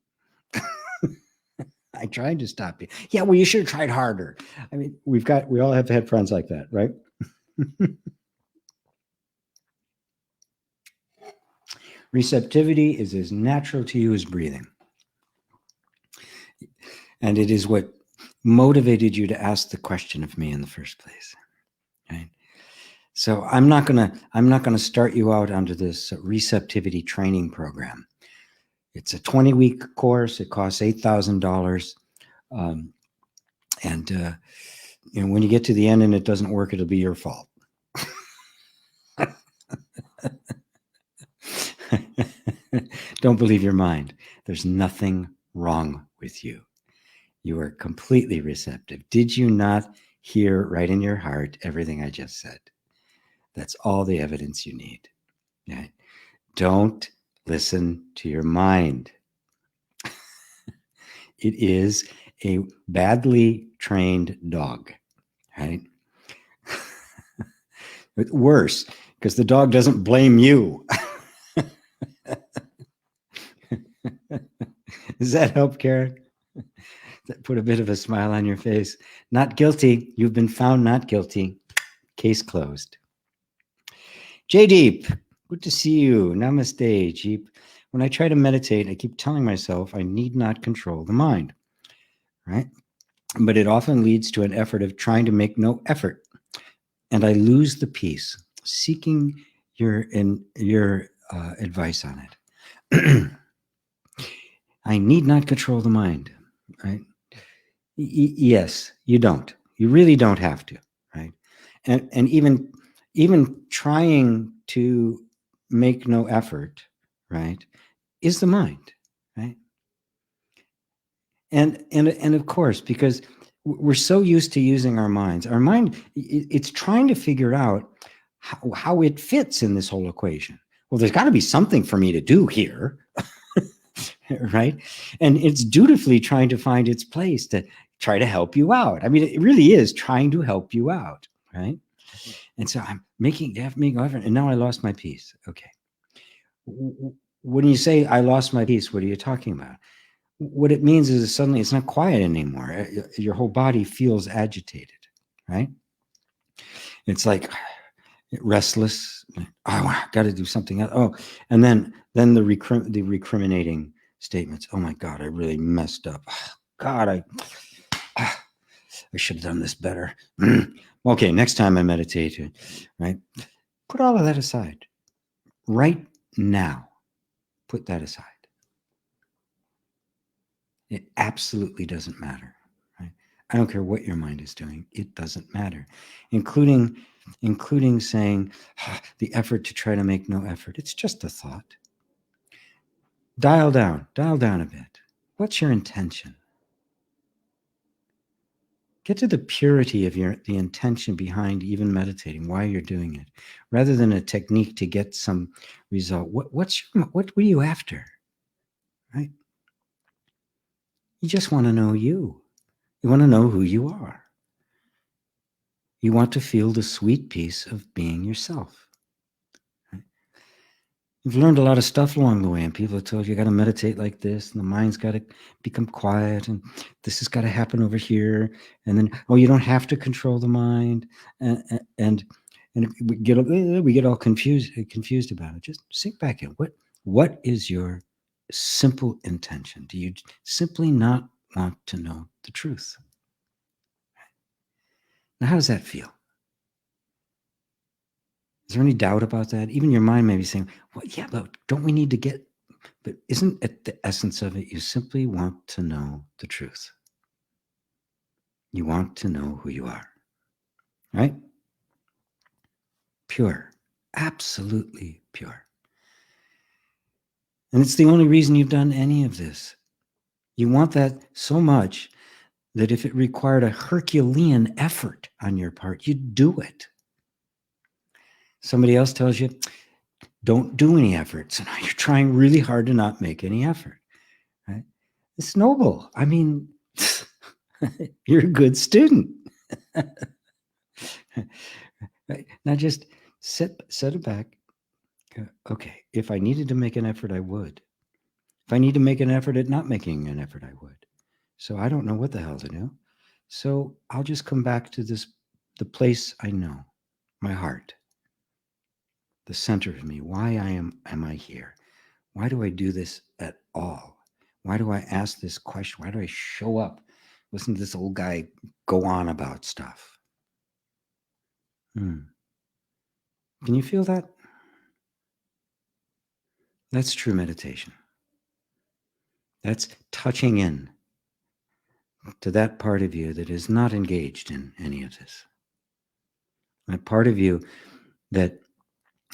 I tried to stop you. Yeah, well, you should have tried harder. I mean, we all have had friends like that, right? Receptivity is as natural to you as breathing. And it is what motivated you to ask the question of me in the first place. Right? So I'm not gonna start you out onto this receptivity training program. It's a 20-week course. It costs $8,000. And you know, when you get to the end and it doesn't work, it'll be your fault. Don't believe your mind. There's nothing wrong with you. You are completely receptive. Did you not hear right in your heart everything I just said? That's all the evidence you need. Okay? Don't listen to your mind. It is a badly trained dog, right? But worse, because the dog doesn't blame you. Does that help, Karen? That put a bit of a smile on your face. Not guilty. You've been found not guilty. Case closed. J Deep, good to see you. Namaste, Jeep. When I try to meditate, I keep telling myself I need not control the mind, right? But it often leads to an effort of trying to make no effort, and I lose the peace. Seeking your advice on it. I need not control the mind, right? Yes, you don't. You really don't have to, right? And even trying to make no effort, right, is the mind, right? And of course, because we're so used to using our minds, our mind, it's trying to figure out how it fits in this whole equation. Well, there's got to be something for me to do here, right? And it's dutifully trying to find its place to try to help you out. I mean, it really is trying to help you out, right? And so I'm making effort, and now I lost my peace. Okay. When you say I lost my peace, what are you talking about? What it means is suddenly it's not quiet anymore. Your whole body feels agitated, right? It's like restless. Oh, I got to do something else. Oh, and then the recriminating statements. Oh my God, I really messed up. God, I should have done this better. Okay, next time I meditate, right? Put all of that aside. Right now, put that aside. It absolutely doesn't matter. Right? I don't care what your mind is doing. It doesn't matter, including saying the effort to try to make no effort. It's just a thought. Dial down a bit. What's your intention? Get to the purity of the intention behind even meditating, why you're doing it, rather than a technique to get some result. What were you after? Right? You just want to know you. You want to know who you are. You want to feel the sweet peace of being yourself. Right? You've learned a lot of stuff along the way, and people have told you got to meditate like this, and the mind's got to become quiet, and this has got to happen over here, and then you don't have to control the mind, and we get all confused about it. Just sink back in. What is your simple intention? Do you simply not want to know the truth? Now, how does that feel? Is there any doubt about that? Even your mind may be saying, well, yeah, but don't we need to get, but isn't it the essence of it? You simply want to know the truth. You want to know who you are, right? Pure, absolutely pure. And it's the only reason you've done any of this. You want that so much that if it required a Herculean effort on your part, you'd do it. Somebody else tells you, don't do any effort. So now you're trying really hard to not make any effort, right? It's noble. I mean, you're a good student. Right? Now just set it back. Okay, if I needed to make an effort, I would. If I need to make an effort at not making an effort, I would. So I don't know what the hell to do. So I'll just come back to the place I know, my heart, the center of me. Why am I here? Why do I do this at all? Why do I ask this question? Why do I show up? Listen to this old guy go on about stuff. Can you feel that? That's true meditation. That's touching in to that part of you that is not engaged in any of this. That part of you that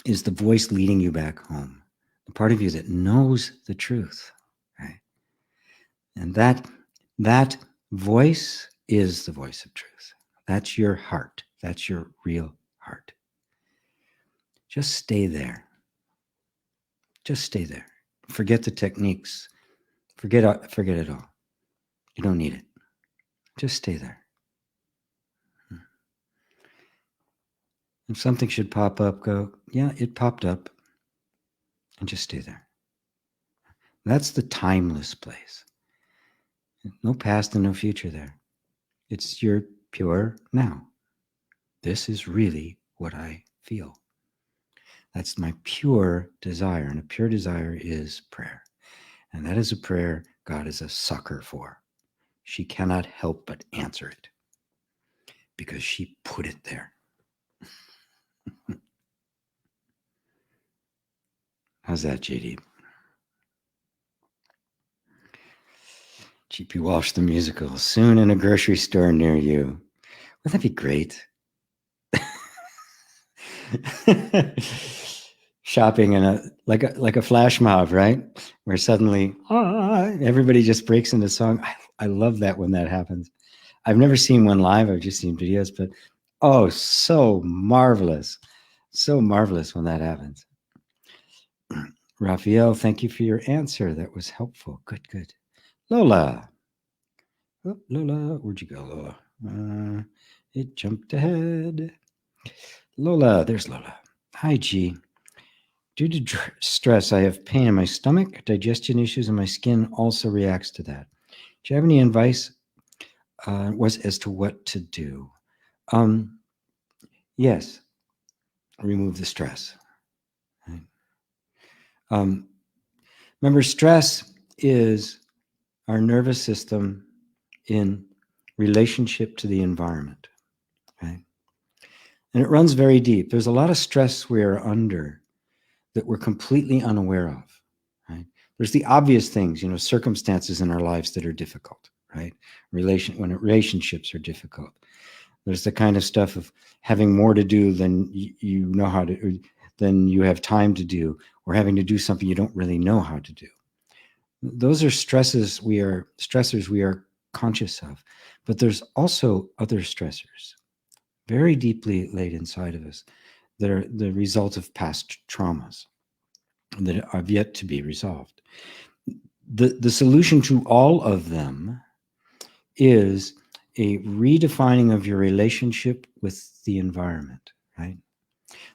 is the voice leading you back home. The part of you that knows the truth, right? And that voice is the voice of truth. That's your heart. That's your real heart. Just stay there. Just stay there. Forget the techniques. Forget it all. You don't need it. Just stay there. If something should pop up, go, yeah, it popped up, and just stay there. That's the timeless place. No past and no future there. It's your pure now. This is really what I feel. That's my pure desire. And a pure desire is prayer. And that is a prayer God is a sucker for. She cannot help but answer it because she put it there. How's that, JD? GP Walsh the musical, soon in a grocery store near you. Wouldn't that be great? Shopping in a like a flash mob, right? Where suddenly everybody just breaks into song. I love that when that happens. I've never seen one live. I've just seen videos, but oh, so marvelous. So marvelous when that happens. Raphael, thank you for your answer. That was helpful. Good, good. Lola. Oh, Lola, where'd you go, Lola? It jumped ahead. Lola, there's Lola. Hi, G. Due to stress, I have pain in my stomach, digestion issues, and my skin also reacts to that. Do you have any advice as to what to do? Yes, remove the stress. Right? Remember, stress is our nervous system in relationship to the environment. Right? And it runs very deep. There's a lot of stress we are under that we're completely unaware of. Right? There's the obvious things, circumstances in our lives that are difficult, right? When relationships are difficult. There's the kind of stuff of having more to do than you know how to, than you have time to do, or having to do something you don't really know how to do. Those are stressors we are conscious of. But there's also other stressors, very deeply laid inside of us, that are the result of past traumas that have yet to be resolved. The solution to all of them is a redefining of your relationship with the environment, right?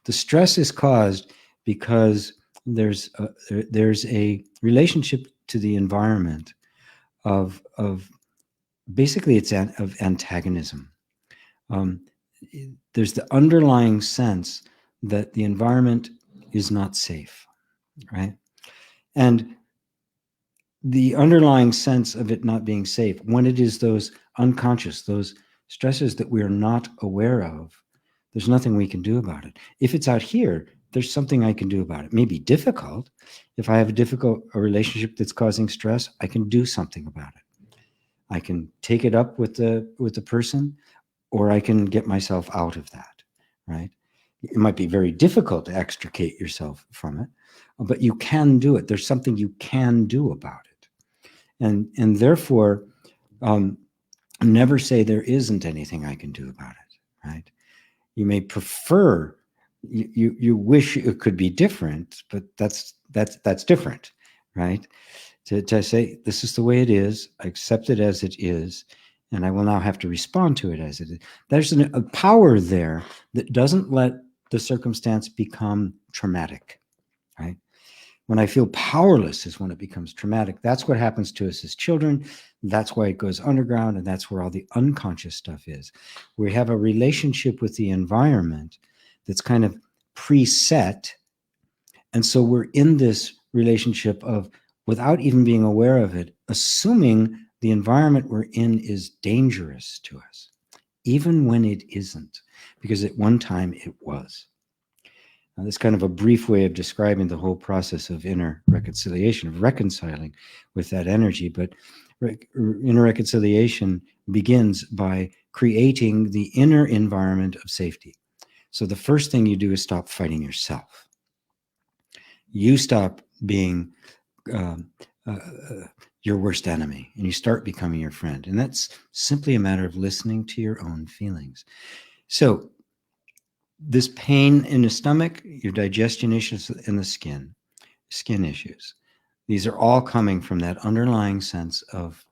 The stress is caused because there's a relationship to the environment of basically it's of antagonism. There's the underlying sense that the environment is not safe, right? And the underlying sense of it not being safe, when it is those unconscious, those stresses that we are not aware of, there's nothing we can do about it. If it's out here, there's something I can do about it. It may be difficult. If I have a relationship that's causing stress, I can do something about it. I can take it up with the person, or I can get myself out of that, right? It might be very difficult to extricate yourself from it, but you can do it. There's something you can do about it. And therefore, never say there isn't anything I can do about it, right? You may prefer, you wish it could be different, but that's different, right? To say, this is the way it is, I accept it as it is, and I will now have to respond to it as it is. There's a power there that doesn't let the circumstance become traumatic, right? When I feel powerless is when it becomes traumatic. That's what happens to us as children. That's why it goes underground, and that's where all the unconscious stuff is. We have a relationship with the environment that's kind of preset, and so we're in this relationship of, without even being aware of it, assuming the environment we're in is dangerous to us, even when it isn't, because at one time it was. Now, this is kind of a brief way of describing the whole process of inner reconciliation, of reconciling with that energy. But inner reconciliation begins by creating the inner environment of safety. So the first thing you do is stop fighting yourself. You stop being your worst enemy, and you start becoming your friend. And that's simply a matter of listening to your own feelings. So this pain in the stomach, your digestion issues in the skin issues, these are all coming from that underlying sense of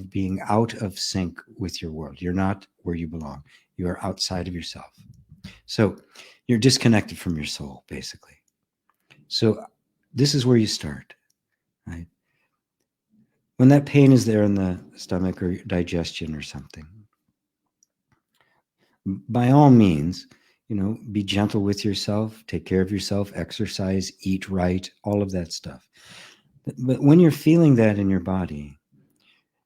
being out of sync with your world. You're not where you belong. You are outside of yourself. So you're disconnected from your soul, basically. So this is where you start, right? When that pain is there in the stomach or digestion or something, by all means, be gentle with yourself, take care of yourself, exercise, eat right, all of that stuff. But when you're feeling that in your body,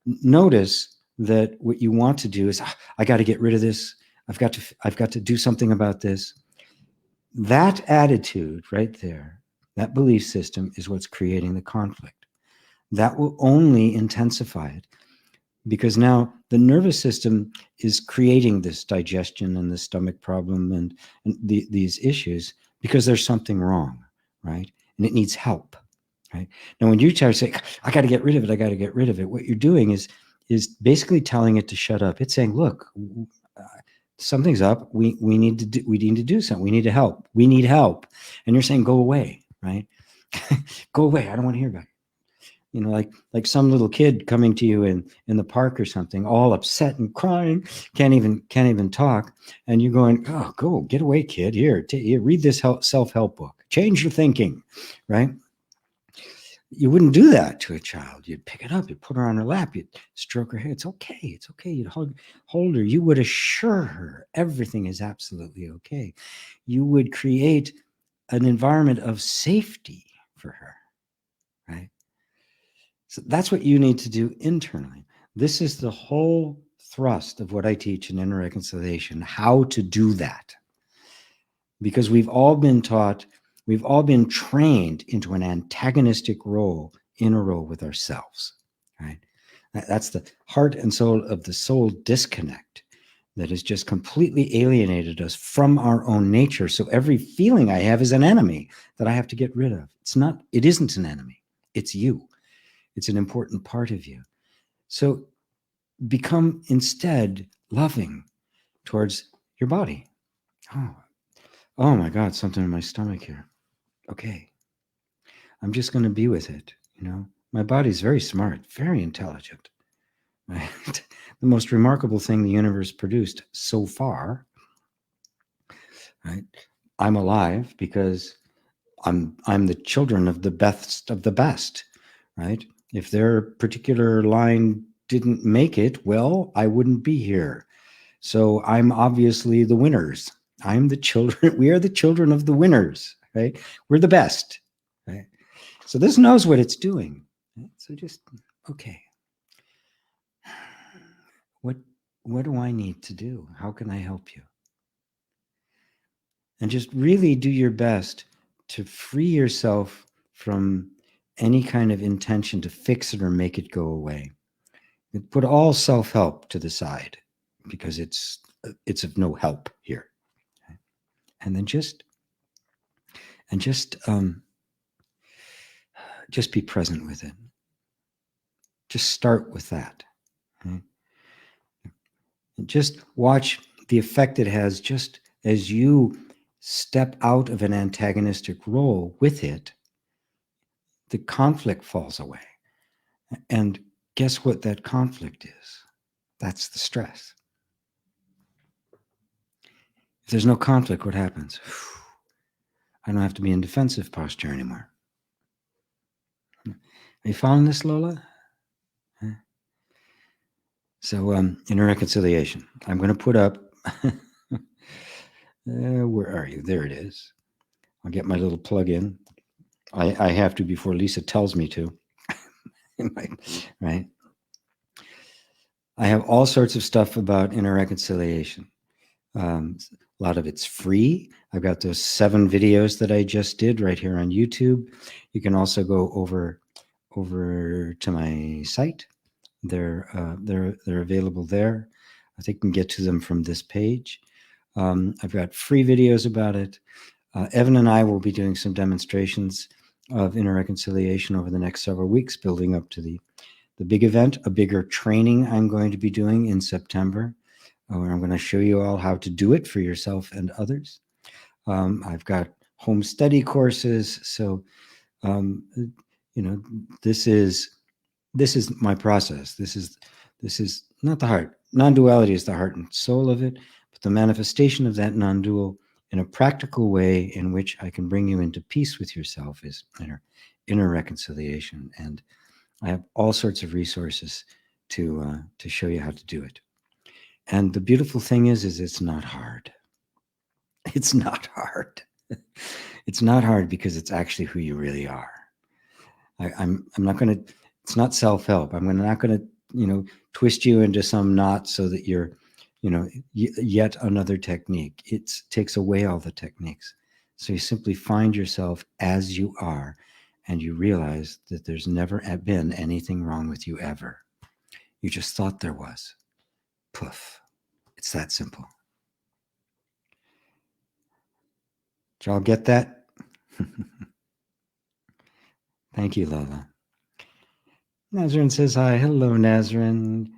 notice that what you want to do is, I got to get rid of this. I've got to do something about this. That attitude right there, that belief system is what's creating the conflict. That will only intensify it, because now the nervous system is creating this digestion and the stomach problem and these issues because there's something wrong, right? And it needs help, right? Now, when you try to say, I got to get rid of it, I got to get rid of it, what you're doing is basically telling it to shut up. It's saying, look, something's up. We need to do something. We need to help. We need help. And you're saying, go away, right? Go away. I don't want to hear about it. Like some little kid coming to you in the park or something, all upset and crying, can't even talk, and you're going, oh, go get away, kid. Here, read this self-help book. Change your thinking, right? You wouldn't do that to a child. You'd pick it up, you'd put her on her lap, you'd stroke her hair. It's okay. It's okay. You'd hold her. You would assure her everything is absolutely okay. You would create an environment of safety for her, right? So that's what you need to do internally. This is the whole thrust of what I teach in Inner Reconciliation, how to do that. Because we've all been taught, we've all been trained into an antagonistic role in a role with ourselves, right? That's the heart and soul of the soul disconnect that has just completely alienated us from our own nature. So every feeling I have is an enemy that I have to get rid of. It isn't an enemy. It's you. It's an important part of you. So become instead loving towards your body. Oh my God, something in my stomach here. Okay. I'm just going to be with it. My body's very smart, very intelligent. Right? The most remarkable thing the universe produced so far, right? I'm alive because I'm the children of the best of the best, right? If their particular line didn't make it, well, I wouldn't be here. So I'm obviously the winners. I'm the children. We are the children of the winners, right? We're the best, right? So this knows what it's doing. Right? So just, okay. What do I need to do? How can I help you? And just really do your best to free yourself from any kind of intention to fix it or make it go away. Put all self-help to the side because it's of no help here. And then just be present with it. Just start with that. Right? And just watch the effect it has just as you step out of an antagonistic role with it. The conflict falls away. And guess what that conflict is? That's the stress. If there's no conflict, what happens? I don't have to be in defensive posture anymore. Are you following this, Lola? So inner reconciliation. I'm going to put up, where are you? There it is. I'll get my little plug in. I have to before Lisa tells me to. Right? I have all sorts of stuff about inner reconciliation. A lot of it's free. I've got those 7 videos that I just did right here on YouTube. You can also go over to my site. They're available there. I think you can get to them from this page. I've got free videos about it. Evan and I will be doing some demonstrations of inner reconciliation over the next several weeks, building up to the big event, a bigger training I'm going to be doing in September, where I'm going to show you all how to do it for yourself and others. I've got home study courses. So, this is my process. This is not the heart. Non-duality is the heart and soul of it, but the manifestation of that non-dual in a practical way in which I can bring you into peace with yourself is inner reconciliation. And I have all sorts of resources to show you how to do it. And the beautiful thing is it's not hard. It's not hard. It's not hard because it's actually who you really are. I'm not going to, it's not self-help. I'm not going to, twist you into some knot so that you're, yet another technique. It takes away all the techniques. So you simply find yourself as you are, and you realize that there's never been anything wrong with you ever. You just thought there was. Poof. It's that simple. Did y'all get that? Thank you, Lola. Nazarene says hi. Hello, Nazarene.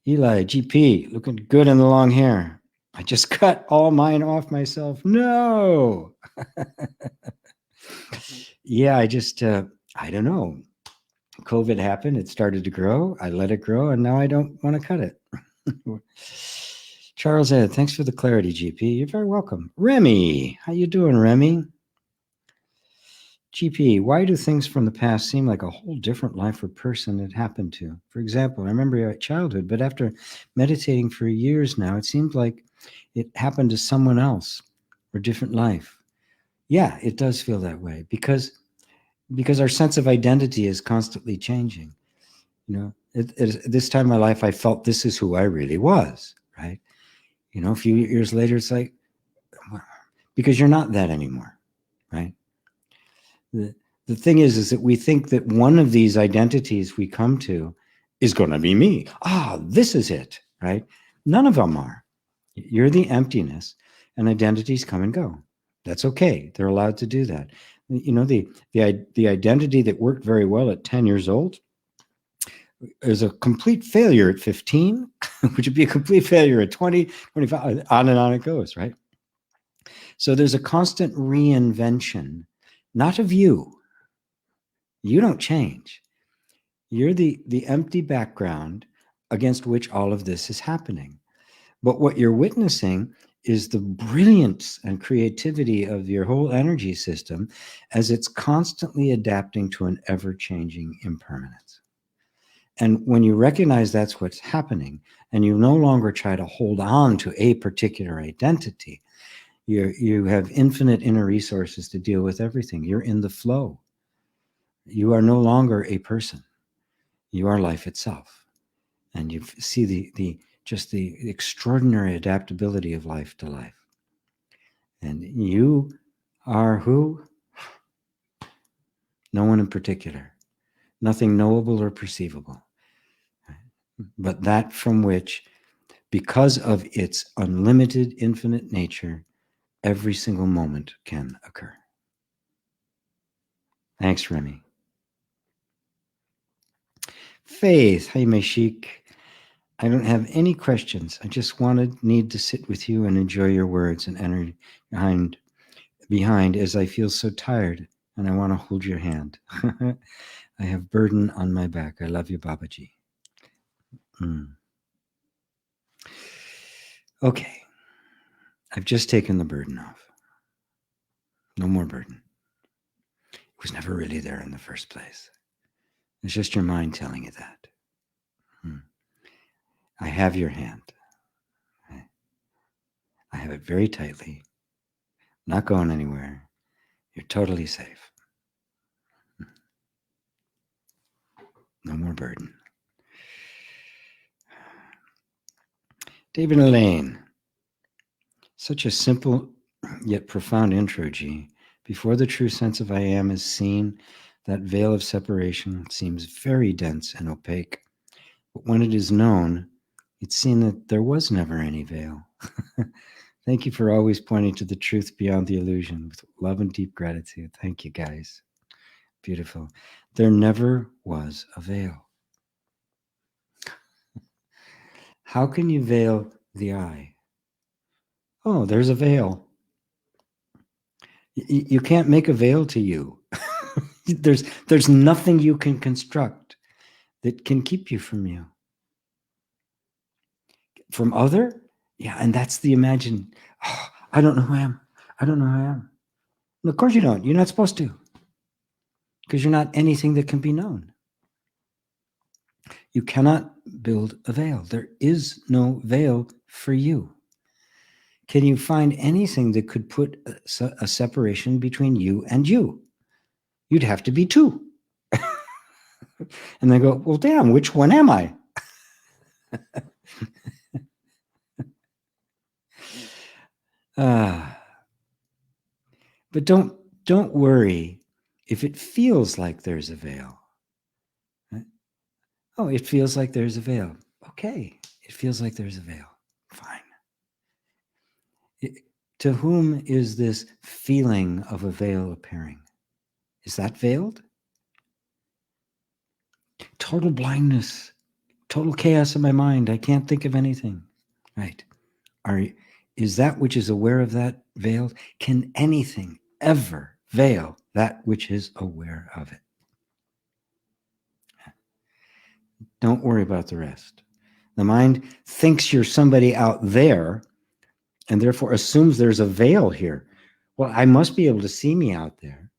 Eli, GP, looking good in the long hair. I just cut all mine off myself. No. Yeah, I just, I don't know. COVID happened. It started to grow. I let it grow, and now I don't want to cut it. Charles Ed, thanks for the clarity, GP. You're very welcome. Remy, how you doing, Remy? GP, why do things from the past seem like a whole different life or person it happened to? For example, I remember your childhood, but after meditating for years now, it seems like it happened to someone else or different life. Yeah, it does feel that way because our sense of identity is constantly changing. At this time in my life, I felt this is who I really was, right? A few years later, it's like, because you're not that anymore, right? The thing is that we think that one of these identities we come to is going to be me. This is it, right? None of them are. You're the emptiness, and identities come and go. That's okay. They're allowed to do that. The identity that worked very well at 10 years old is a complete failure at 15, which would be a complete failure at 20, 25, on and on it goes, right? So there's a constant reinvention, not of you. You don't change. You're the empty background against which all of this is happening. But what you're witnessing is the brilliance and creativity of your whole energy system as it's constantly adapting to an ever-changing impermanence. And when you recognize that's what's happening, and you no longer try to hold on to a particular identity, you have infinite inner resources to deal with everything. You're in the flow. You are no longer a person. You are life itself. And you see the extraordinary adaptability of life to life. And you are who? No one in particular. Nothing knowable or perceivable. But that from which, because of its unlimited, infinite nature, every single moment can occur. Thanks, Remy. Faith, hey, Meshik. I don't have any questions. I just need to sit with you and enjoy your words and energy behind as I feel so tired and I want to hold your hand. I have burden on my back. I love you, Babaji. Okay. I've just taken the burden off. No more burden. It was never really there in the first place. It's just your mind telling you that. I have your hand. I have it very tightly. Not going anywhere. You're totally safe. No more burden. David Elaine. Such a simple yet profound intro, G. Before the true sense of I am is seen, that veil of separation seems very dense and opaque. But when it is known, it's seen that there was never any veil. Thank you for always pointing to the truth beyond the illusion with love and deep gratitude. Thank you, guys. Beautiful. There never was a veil. How can you veil the eye? Oh, there's a veil. You can't make a veil to you. There's nothing you can construct that can keep you from you. From other? Yeah, and that's the imagine. Oh, I don't know who I am. I don't know who I am. And of course you don't. You're not supposed to. Because you're not anything that can be known. You cannot build a veil. There is no veil for you. Can you find anything that could put a separation between you and you? You'd have to be two. And they go, well, damn, which one am I? But don't worry if it feels like there's a veil. Right? Oh, it feels like there's a veil. Okay, it feels like there's a veil. Fine. To whom is this feeling of a veil appearing? Is that veiled? Total blindness, total chaos in my mind. I can't think of anything. Right. Is that which is aware of that veiled? Can anything ever veil that which is aware of it? Don't worry about the rest. The mind thinks you're somebody out there and therefore assumes there's a veil here. Well, I must be able to see me out there.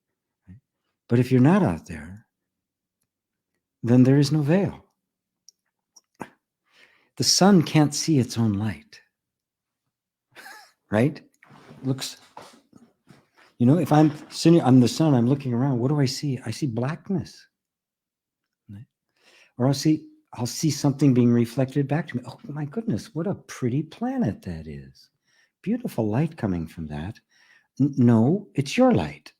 But if you're not out there, then there is no veil. The sun can't see its own light, right? Looks, if I'm sitting on the sun, I'm looking around, what do I see? I see blackness. Right? Or I'll see something being reflected back to me. Oh my goodness, what a pretty planet that is. Beautiful light coming from that. No, it's your light.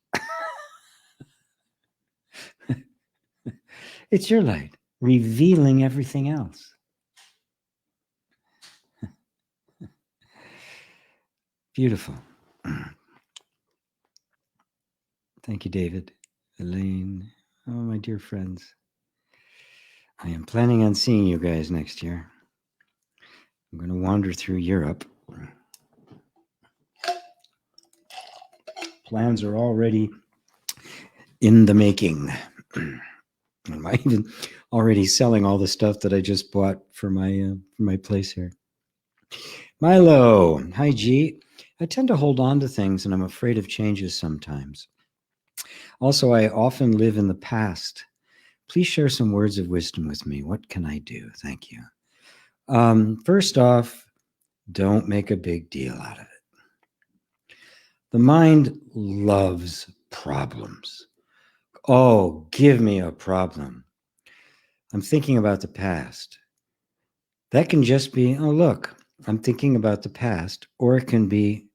It's your light, revealing everything else. Beautiful. Thank you, David, Elaine, oh, my dear friends. I am planning on seeing you guys next year. I'm going to wander through Europe. Plans are already in the making. I'm even already selling all the stuff that I just bought for my place here. Milo, hi G. I tend to hold on to things and I'm afraid of changes sometimes. Also, I often live in the past. Please share some words of wisdom with me. What can I do? Thank you. First off, don't make a big deal out of it. The mind loves problems. Oh, give me a problem. I'm thinking about the past. That can just be, oh, look, I'm thinking about the past. Or it can be,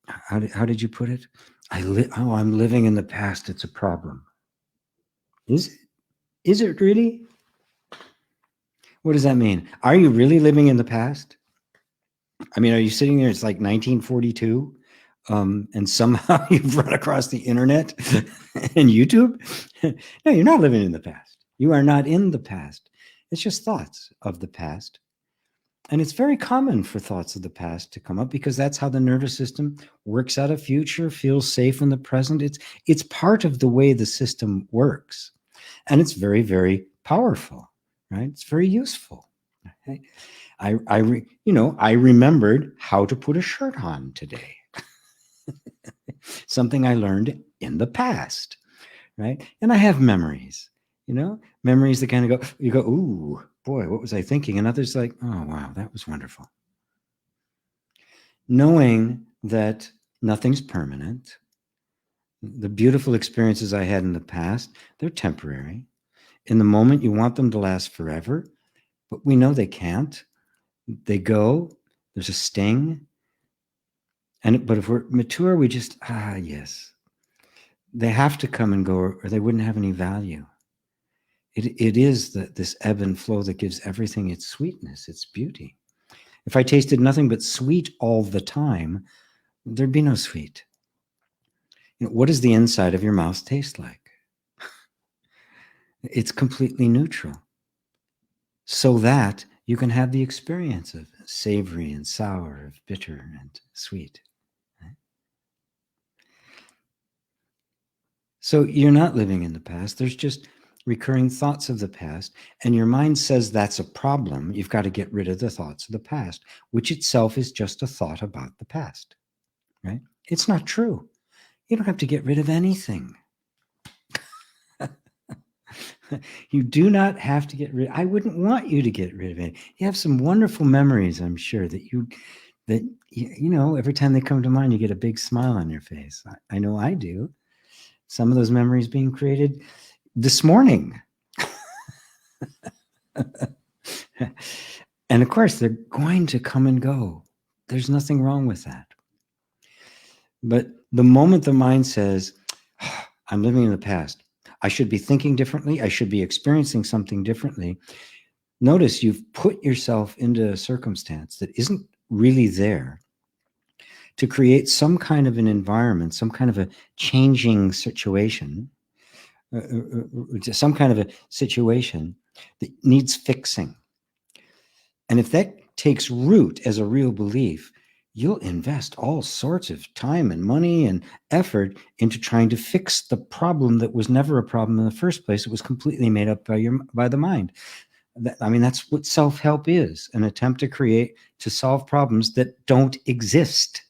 how did you put it? I'm living in the past. It's a problem. Is it? Is it really? What does that mean? Are you really living in the past? I mean, are you sitting there? It's like 1942, and somehow you've run across the internet and YouTube. No, you're not living in the past. You are not in the past. It's just thoughts of the past. And it's very common for thoughts of the past to come up because that's how the nervous system works out a future, feels safe in the present. It's part of the way the system works. And it's very, very powerful, right? It's very useful. Right? I remembered how to put a shirt on today. Something I learned in the past, right? And I have memories, memories that kind of go, ooh, boy, what was I thinking? And others like, oh, wow, that was wonderful. Knowing that nothing's permanent, the beautiful experiences I had in the past, they're temporary. In the moment, you want them to last forever, but we know they can't. They go, there's a sting. But if we're mature, we just, yes. They have to come and go or they wouldn't have any value. It is this ebb and flow that gives everything its sweetness, its beauty. If I tasted nothing but sweet all the time, there'd be no sweet. What does the inside of your mouth taste like? It's completely neutral. So that you can have the experience of savory and sour, of bitter and sweet. So you're not living in the past. There's just recurring thoughts of the past. And your mind says that's a problem. You've got to get rid of the thoughts of the past, which itself is just a thought about the past, right? It's not true. You don't have to get rid of anything. You do not have to get rid. I wouldn't want you to get rid of it. You have some wonderful memories, I'm sure, that you that, every time they come to mind, you get a big smile on your face. I know I do. Some of those memories being created this morning. And of course, they're going to come and go. There's nothing wrong with that. But the moment the mind says, I'm living in the past, I should be thinking differently, I should be experiencing something differently. Notice you've put yourself into a circumstance that isn't really there to create some kind of an environment, some kind of a changing situation, some kind of a situation that needs fixing. And if that takes root as a real belief, you'll invest all sorts of time and money and effort into trying to fix the problem that was never a problem in the first place. It was completely made up by the mind. That's what self-help is, an attempt to solve problems that don't exist.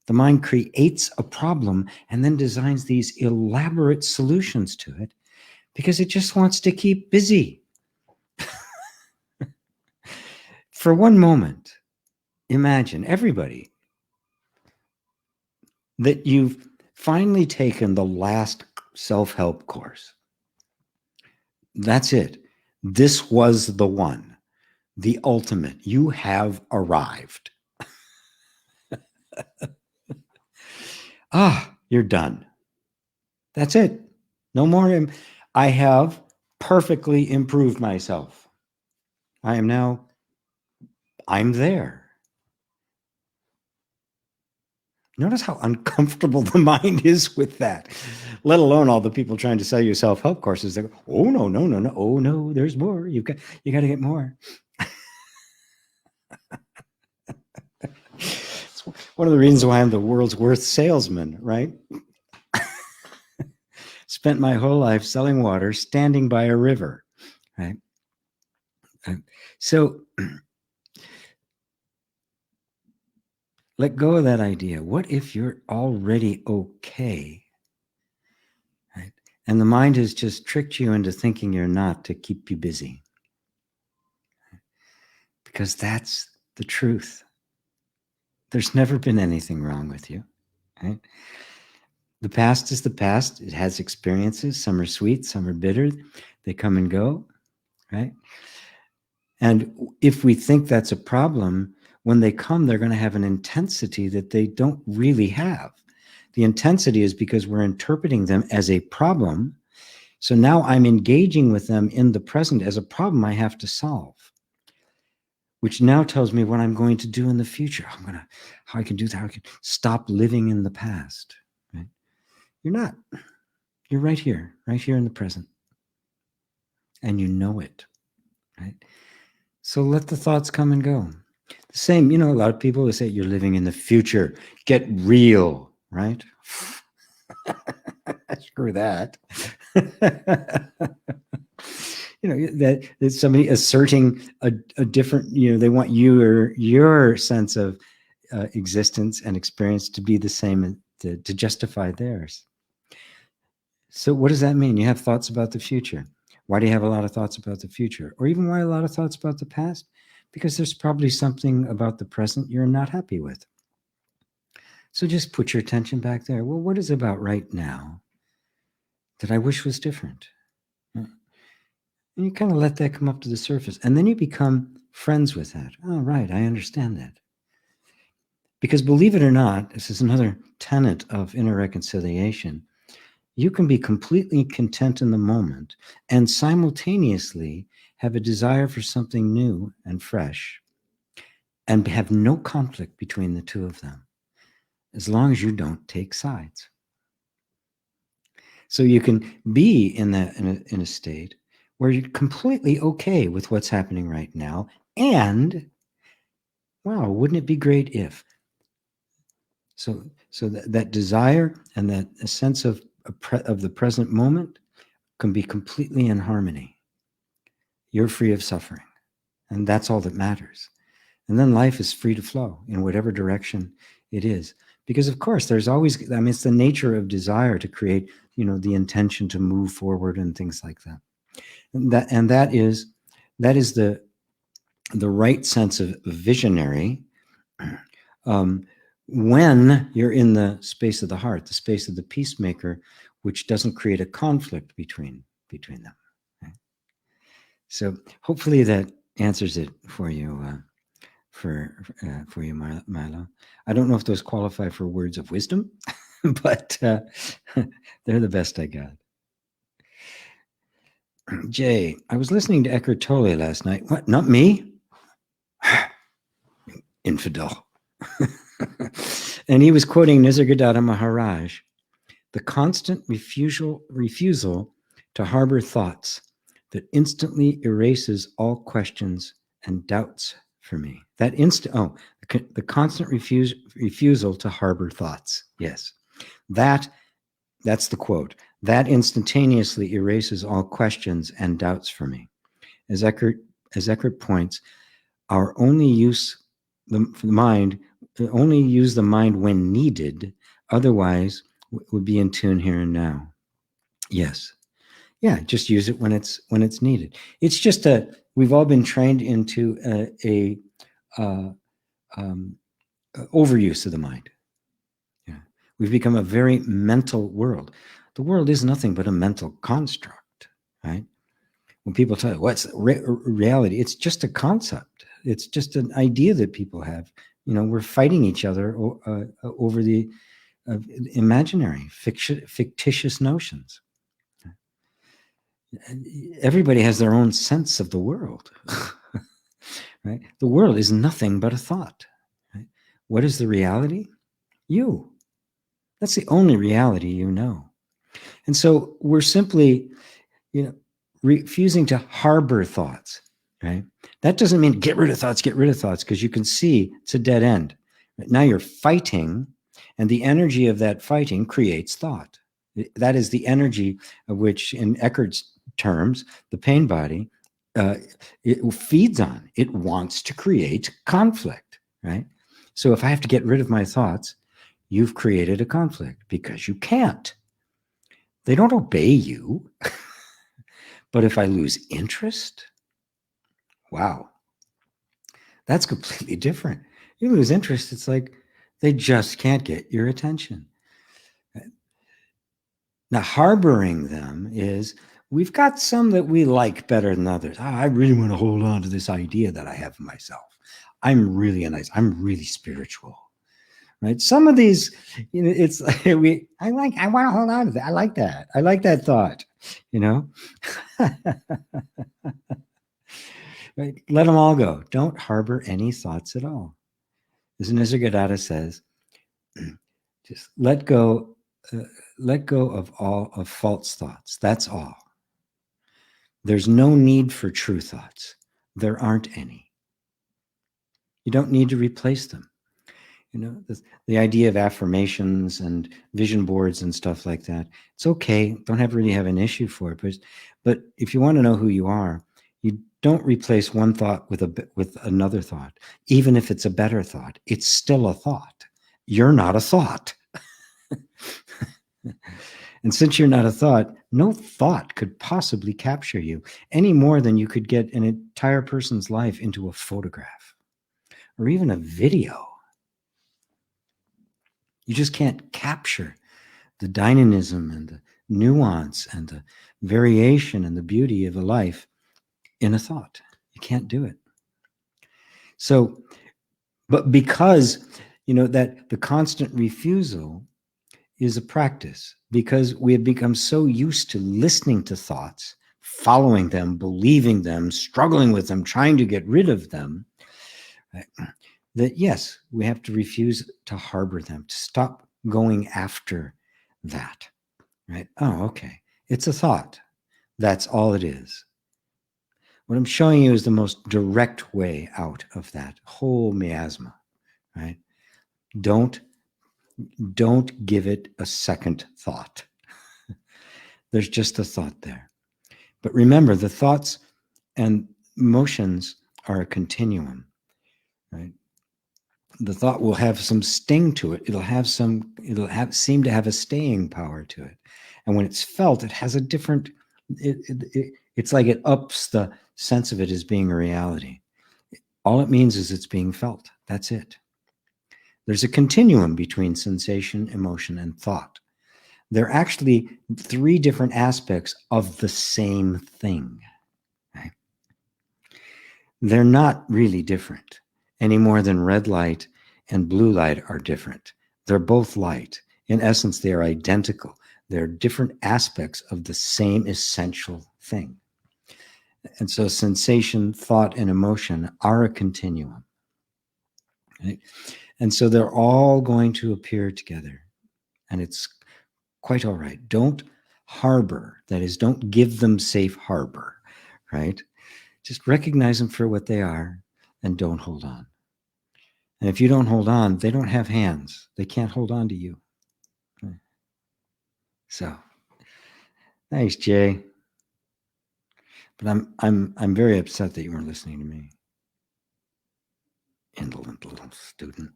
The mind creates a problem and then designs these elaborate solutions to it because it just wants to keep busy. For one moment, imagine, everybody, that you've finally taken the last self-help course. That's it. This was the one, the ultimate. You have arrived. You're done. That's it. No more. I have perfectly improved myself. I'm there. Notice how uncomfortable the mind is with that, let alone all the people trying to sell you self-help courses. They go, oh, no. Oh, no, there's more. You got to get more. It's one of the reasons why I'm the world's worst salesman, right? Spent my whole life selling water, standing by a river, right? So let go of that idea. What if you're already okay? Right? And the mind has just tricked you into thinking you're not to keep you busy. Because that's the truth. There's never been anything wrong with you. Right? The past is the past. It has experiences. Some are sweet, some are bitter. They come and go, right? And if we think that's a problem, when they come, they're going to have an intensity that they don't really have. The intensity is because we're interpreting them as a problem. So now I'm engaging with them in the present as a problem I have to solve, which now tells me what I'm going to do in the future. How I can do that. How I can stop living in the past. Right? You're not. You're right here in the present. And you know it, right? So let the thoughts come and go. The same, a lot of people will say you're living in the future. Get real, right? Screw that. That somebody asserting a different, they want your sense of existence and experience to be the same, to justify theirs. So what does that mean? You have thoughts about the future. Why do you have a lot of thoughts about the future? Or even why a lot of thoughts about the past? Because there's probably something about the present you're not happy with. So just put your attention back there. Well, what is it about right now that I wish was different? And you kind of let that come up to the surface. And then you become friends with that. Oh, right, I understand that. Because believe it or not, this is another tenet of inner reconciliation. You can be completely content in the moment and simultaneously have a desire for something new and fresh and have no conflict between the two of them, as long as you don't take sides. So you can be in a state where you're completely okay with what's happening right now. And wow, wouldn't it be great if? So that desire and that sense of the present moment can be completely in harmony. You're free of suffering, and that's all that matters. And then life is free to flow in whatever direction it is. Because of course, there's always, it's the nature of desire to create, the intention to move forward and things like that. And that is the right sense of visionary when you're in the space of the heart, the space of the peacemaker, which doesn't create a conflict between them. Right? So hopefully that answers it for you, for you, Milo. I don't know if those qualify for words of wisdom, but they're the best I got. Jay, I was listening to Eckhart Tolle last night. What? Not me? Infidel. And he was quoting Nisargadatta Maharaj. The constant refusal to harbor thoughts that instantly erases all questions and doubts for me. The constant refusal to harbor thoughts. Yes, that's the quote. That instantaneously erases all questions and doubts for me. As Eckhart points, our only use the mind, only use the mind when needed. Otherwise, would be in tune here and now. Yes, yeah, just use it when it's needed. It's just we've all been trained into a overuse of the mind. Yeah, we've become a very mental world. The world is nothing but a mental construct, right? When people tell you what's reality, it's just a concept. It's just an idea that people have. We're fighting each other over the imaginary, fictitious notions. Everybody has their own sense of the world, right? The world is nothing but a thought. Right? What is the reality? You. That's the only reality you know. And so we're simply, refusing to harbor thoughts, right? That doesn't mean get rid of thoughts, because you can see it's a dead end. Right? Now you're fighting, and the energy of that fighting creates thought. That is the energy of which, in Eckhart's terms, the pain body, it feeds on. It wants to create conflict, right? So if I have to get rid of my thoughts, you've created a conflict because you can't. They don't obey you. But if I lose interest, wow, that's completely different. You lose interest, it's like they just can't get your attention. Now, harboring them is we've got some that we like better than others. I really want to hold on to this idea that I have of myself. I'm really spiritual. Right? Some of these, it's like I want to hold on to that. I like that. I like that thought, Right? Let them all go. Don't harbor any thoughts at all. As Nisargadatta says, just let go of all of false thoughts. That's all. There's no need for true thoughts. There aren't any. You don't need to replace them. The idea of affirmations and vision boards and stuff like that, it's okay. Don't really have an issue for it. But if you want to know who you are, you don't replace one thought with another thought. Even if it's a better thought, it's still a thought. You're not a thought. And since you're not a thought, no thought could possibly capture you any more than you could get an entire person's life into a photograph or even a video. You just can't capture the dynamism and the nuance and the variation and the beauty of a life in a thought. You can't do it. So, but because, that the constant refusal is a practice, because we have become so used to listening to thoughts, following them, believing them, struggling with them, trying to get rid of them, right? That yes, we have to refuse to harbor them, to stop going after that, right? Oh, okay. It's a thought. That's all it is. What I'm showing you is the most direct way out of that whole miasma, right? Don't give it a second thought. There's just a thought there. But remember, the thoughts and emotions are a continuum, right? The thought will have some sting to it. It'll seem to have a staying power to it. And when it's felt, it has a different, it's like it ups the sense of it as being a reality. All it means is it's being felt. That's it. There's a continuum between sensation, emotion, and thought. They're actually three different aspects of the same thing. Right? They're not really different any more than red light and blue light are different. They're both light. In essence, they are identical. They're different aspects of the same essential thing. And so sensation, thought, and emotion are a continuum. Right? And so they're all going to appear together. And it's quite all right. Don't harbor, that is, don't give them safe harbor, right? Just recognize them for what they are and don't hold on. And if you don't hold on, they don't have hands. They can't hold on to you. So, thanks, Jay. But I'm very upset that you weren't listening to me. Indolent little student.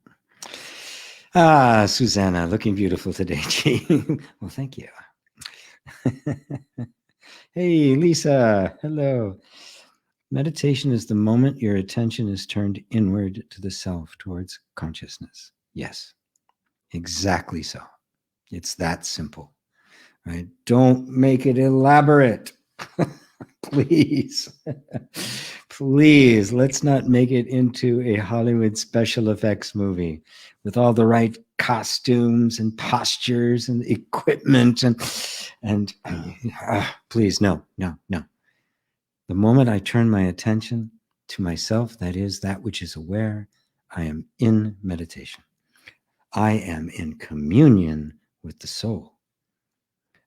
Susanna, looking beautiful today, G. Well, thank you. Hey, Lisa. Hello. Meditation is the moment your attention is turned inward to the self, towards consciousness. Yes, exactly so. It's that simple, right? Don't make it elaborate. Please. Please, let's not make it into a Hollywood special effects movie with all the right costumes and postures and equipment and please, no. The moment I turn my attention to myself, that is, that which is aware, I am in meditation. I am in communion with the soul.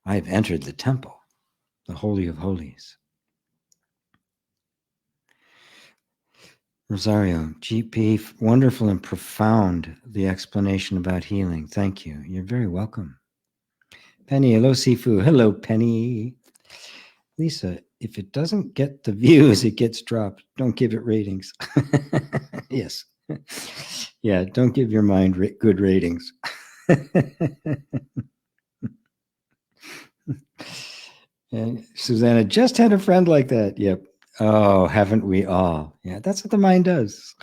I have entered the temple, the Holy of Holies. Rosario, GP, wonderful and profound, the explanation about healing. Thank you. You're very welcome. Penny, hello, Sifu. Hello, Penny. Lisa, if it doesn't get the views, it gets dropped. Don't give it ratings. Yes. Yeah, don't give your mind good ratings. And Susanna just had a friend like that. Yep. Oh, haven't we all? Yeah, that's what the mind does.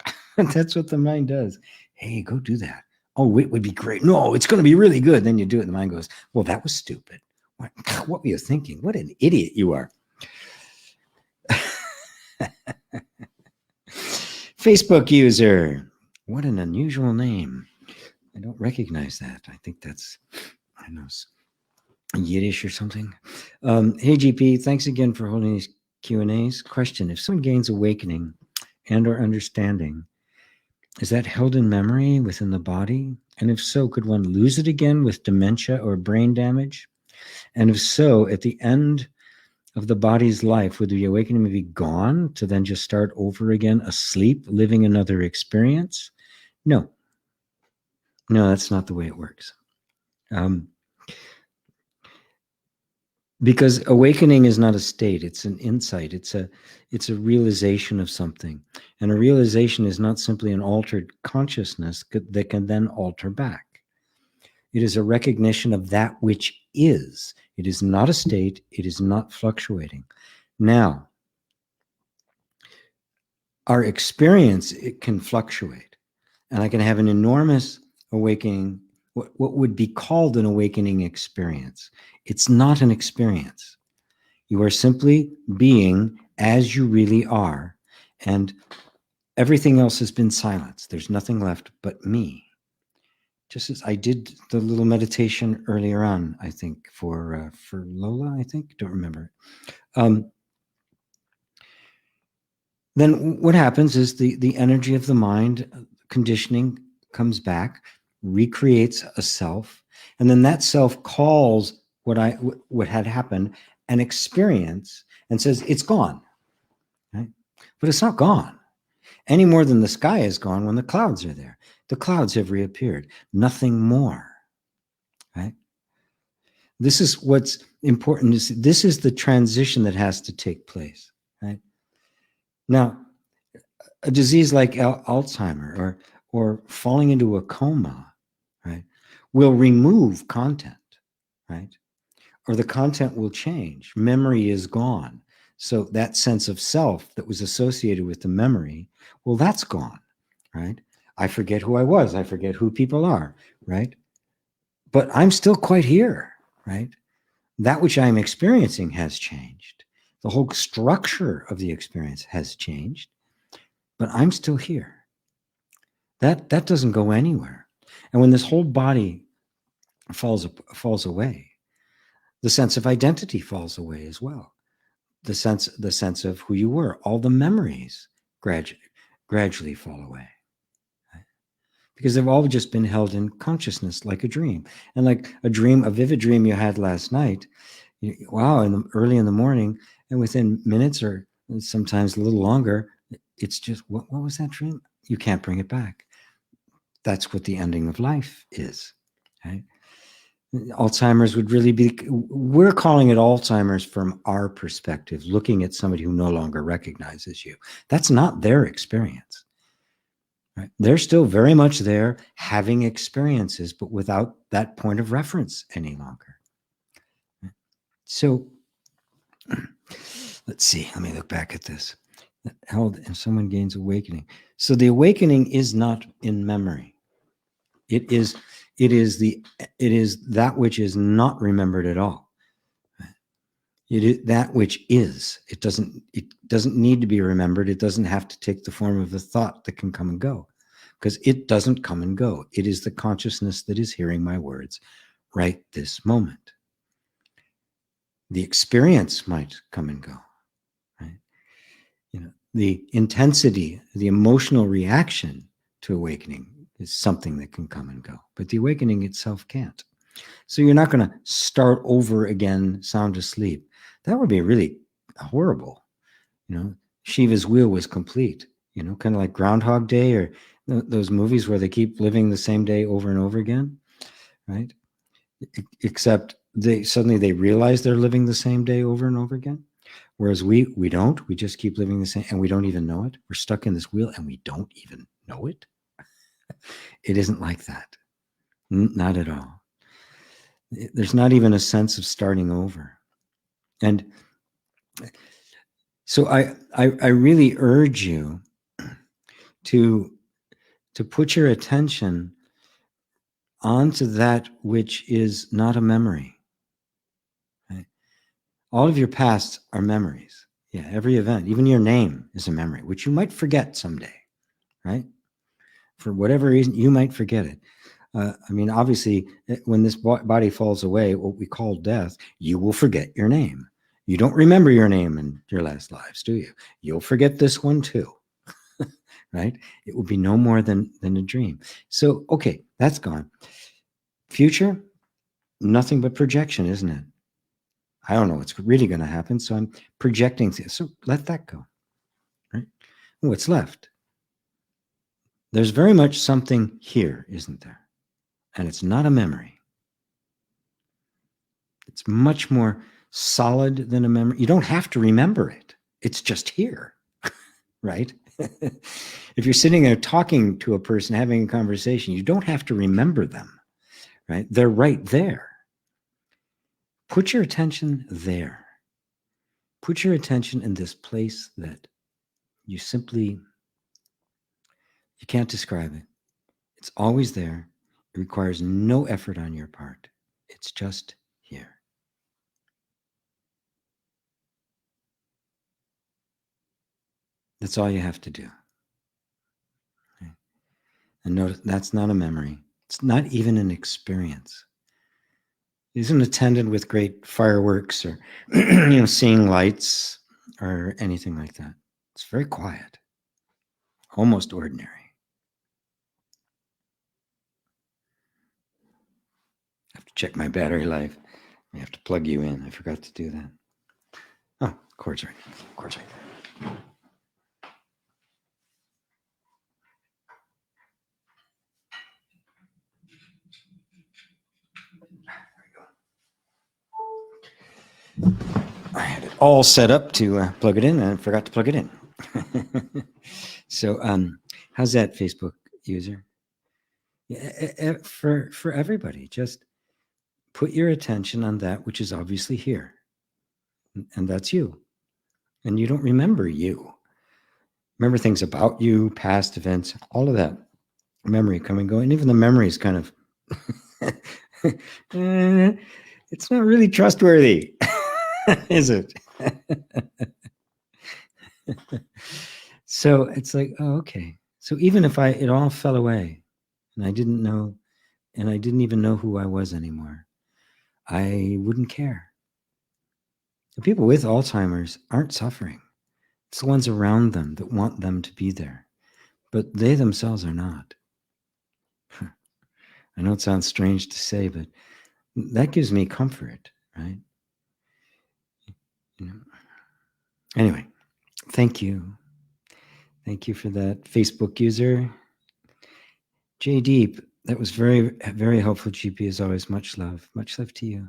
That's what the mind does. Hey, go do that. Oh, it would be great. No, it's going to be really good. Then you do it, and the mind goes, well, that was stupid. What were you thinking? What an idiot you are. Facebook user. What an unusual name. I don't recognize that. I think that's, I don't know, Yiddish or something. Hey, GP, thanks again for holding these Q&As. Question, if someone gains awakening and or understanding, is that held in memory within the body? And if so, could one lose it again with dementia or brain damage? And if so, at the end of the body's life, would the awakening be gone to then just start over again, asleep, living another experience? No, that's not the way it works. Because awakening is not a state, it's an insight, it's a realization of something. And a realization is not simply an altered consciousness that can then alter back. It is a recognition of that which is. It is not a state, it is not fluctuating. Now, our experience, it can fluctuate. And I can have an enormous awakening, what would be called an awakening experience. It's not an experience. You are simply being as you really are, and everything else has been silenced. There's nothing left but me. Just as I did the little meditation earlier on, I think, for Lola, I think, don't remember. Then what happens is the energy of the mind, conditioning, comes back, recreates a self, and then that self calls what had happened an experience and says it's gone, right? But it's not gone any more than the sky is gone when the clouds are there. The clouds have reappeared, nothing more, right? This is what's important. This is the transition that has to take place, right? Now, a disease like Alzheimer or falling into a coma, right, will remove content, right? Or the content will change. Memory is gone. So that sense of self that was associated with the memory, well, that's gone, right? I forget who I was. I forget who people are, right? But I'm still quite here, right? That which I'm experiencing has changed. The whole structure of the experience has changed, but I'm still here. That doesn't go anywhere. And when this whole body falls away, the sense of identity falls away as well. The sense of who you were, all the memories gradually fall away, right? Because they've all just been held in consciousness like a dream. And like a dream, a vivid dream you had last night, wow, early in the morning, and within minutes or sometimes a little longer, it's just, what was that dream? You can't bring it back. That's what the ending of life is, right? Alzheimer's would really be, we're calling it Alzheimer's from our perspective, looking at somebody who no longer recognizes you. That's not their experience, right? They're still very much there having experiences, but without that point of reference any longer. So let's see, let me look back at this. Held and someone gains awakening. So the awakening is not in memory. It is that which is not remembered at all. It is that which is. It doesn't need to be remembered. It doesn't have to take the form of a thought that can come and go, because it doesn't come and go. It is the consciousness that is hearing my words right this moment. The experience might come and go, right? The intensity, the emotional reaction to awakening is something that can come and go, but the awakening itself can't. So you're not going to start over again, sound asleep. That would be really horrible. Shiva's wheel was complete, kind of like Groundhog Day or those movies where they keep living the same day over and over again, right? Except suddenly they realize they're living the same day over and over again. Whereas we don't, we just keep living the same, and we don't even know it. We're stuck in this wheel and we don't even know it. It isn't like that. Not at all. There's not even a sense of starting over. And so I really urge you to put your attention onto that which is not a memory. Right? All of your pasts are memories. Yeah, every event, even your name is a memory, which you might forget someday, right? For whatever reason, you might forget it. Obviously, when this body falls away, what we call death, you will forget your name. You don't remember your name in your last lives, do you? You'll forget this one too, right? It will be no more than a dream. So, okay, that's gone. Future, nothing but projection, isn't it? I don't know what's really going to happen, so I'm projecting things. So let that go, right? What's left? There's very much something here, isn't there? And it's not a memory. It's much more solid than a memory. You don't have to remember it. It's just here, right? If you're sitting there talking to a person, having a conversation, you don't have to remember them, right? They're right there. Put your attention there. Put your attention in this place that you can't describe it. It's always there. It requires no effort on your part. It's just here. That's all you have to do. Okay? And notice that's not a memory. It's not even an experience. It isn't attended with great fireworks or seeing lights or anything like that. It's very quiet, almost ordinary. I have to check my battery life. I have to plug you in. I forgot to do that. Oh, cord's right. Cord's right there. I had it all set up to plug it in, and I forgot to plug it in. So, how's that, Facebook user? Yeah, for everybody, just put your attention on that which is obviously here, and that's you. And you don't remember you. Remember things about you, past events, all of that memory come and go, and even the memory is kind of it's not really trustworthy, is it? So it's like, oh, okay. So even if it all fell away and I didn't know, and I didn't even know who I was anymore, I wouldn't care. The people with Alzheimer's aren't suffering. It's the ones around them that want them to be there, but they themselves are not. I know it sounds strange to say, but that gives me comfort, right? You know. Anyway, thank you. Thank you for that, Facebook user. J Deep, that was very, very helpful, GP, as always. Much love. Much love to you.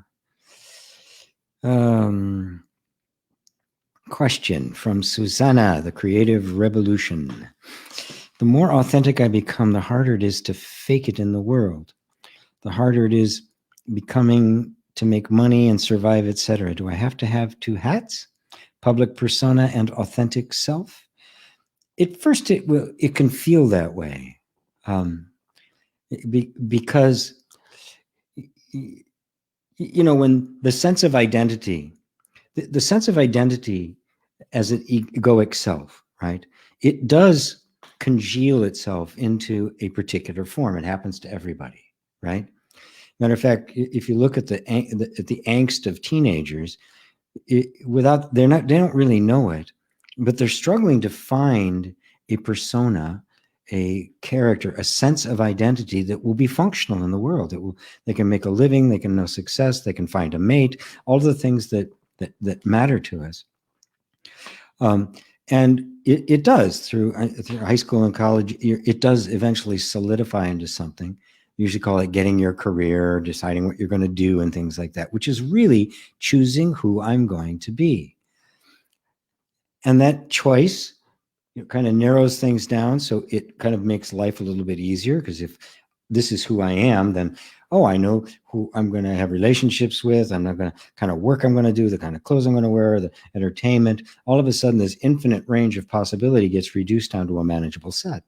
Question from Susanna, the Creative Revolution. The more authentic I become, the harder it is to fake it in the world. The harder it is becoming to make money and survive, etc. Do I have to have two hats? Public persona and authentic self? At first, it can feel that way, because when the sense of identity, the sense of identity as an egoic self, right? It does congeal itself into a particular form. It happens to everybody, right? Matter of fact, if you look at the angst of teenagers, they don't really know it, but they're struggling to find a persona, a character, a sense of identity that will be functional in the world. They can make a living, they can know success, they can find a mate, all the things that matter to us. And it does through high school and college. It does eventually solidify into something. We usually call it getting your career, deciding what you're going to do, and things like that, which is really choosing who I'm going to be. And that choice kind of narrows things down, so it kind of makes life a little bit easier, because if this is who I am, then, I know who I'm going to have relationships with. I'm not going to kind of work I'm going to do, the kind of clothes I'm going to wear, the entertainment. All of a sudden, this infinite range of possibility gets reduced down to a manageable set.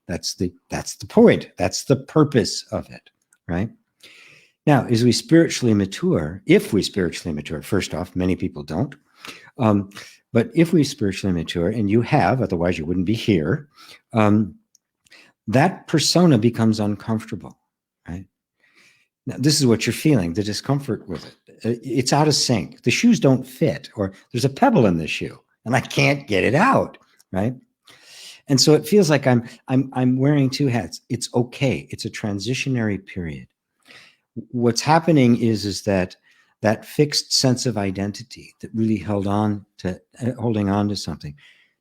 That's the point. That's the purpose of it, right? Now, as we spiritually mature, if we spiritually mature, first off, many people don't. But if we spiritually mature, and you have, otherwise you wouldn't be here, that persona becomes uncomfortable, right? Now, this is what you're feeling, the discomfort with it. It's out of sync. The shoes don't fit, or there's a pebble in the shoe, and I can't get it out, right? And so it feels like I'm wearing two hats. It's okay. It's a transitionary period. What's happening is that fixed sense of identity that really holding on to something,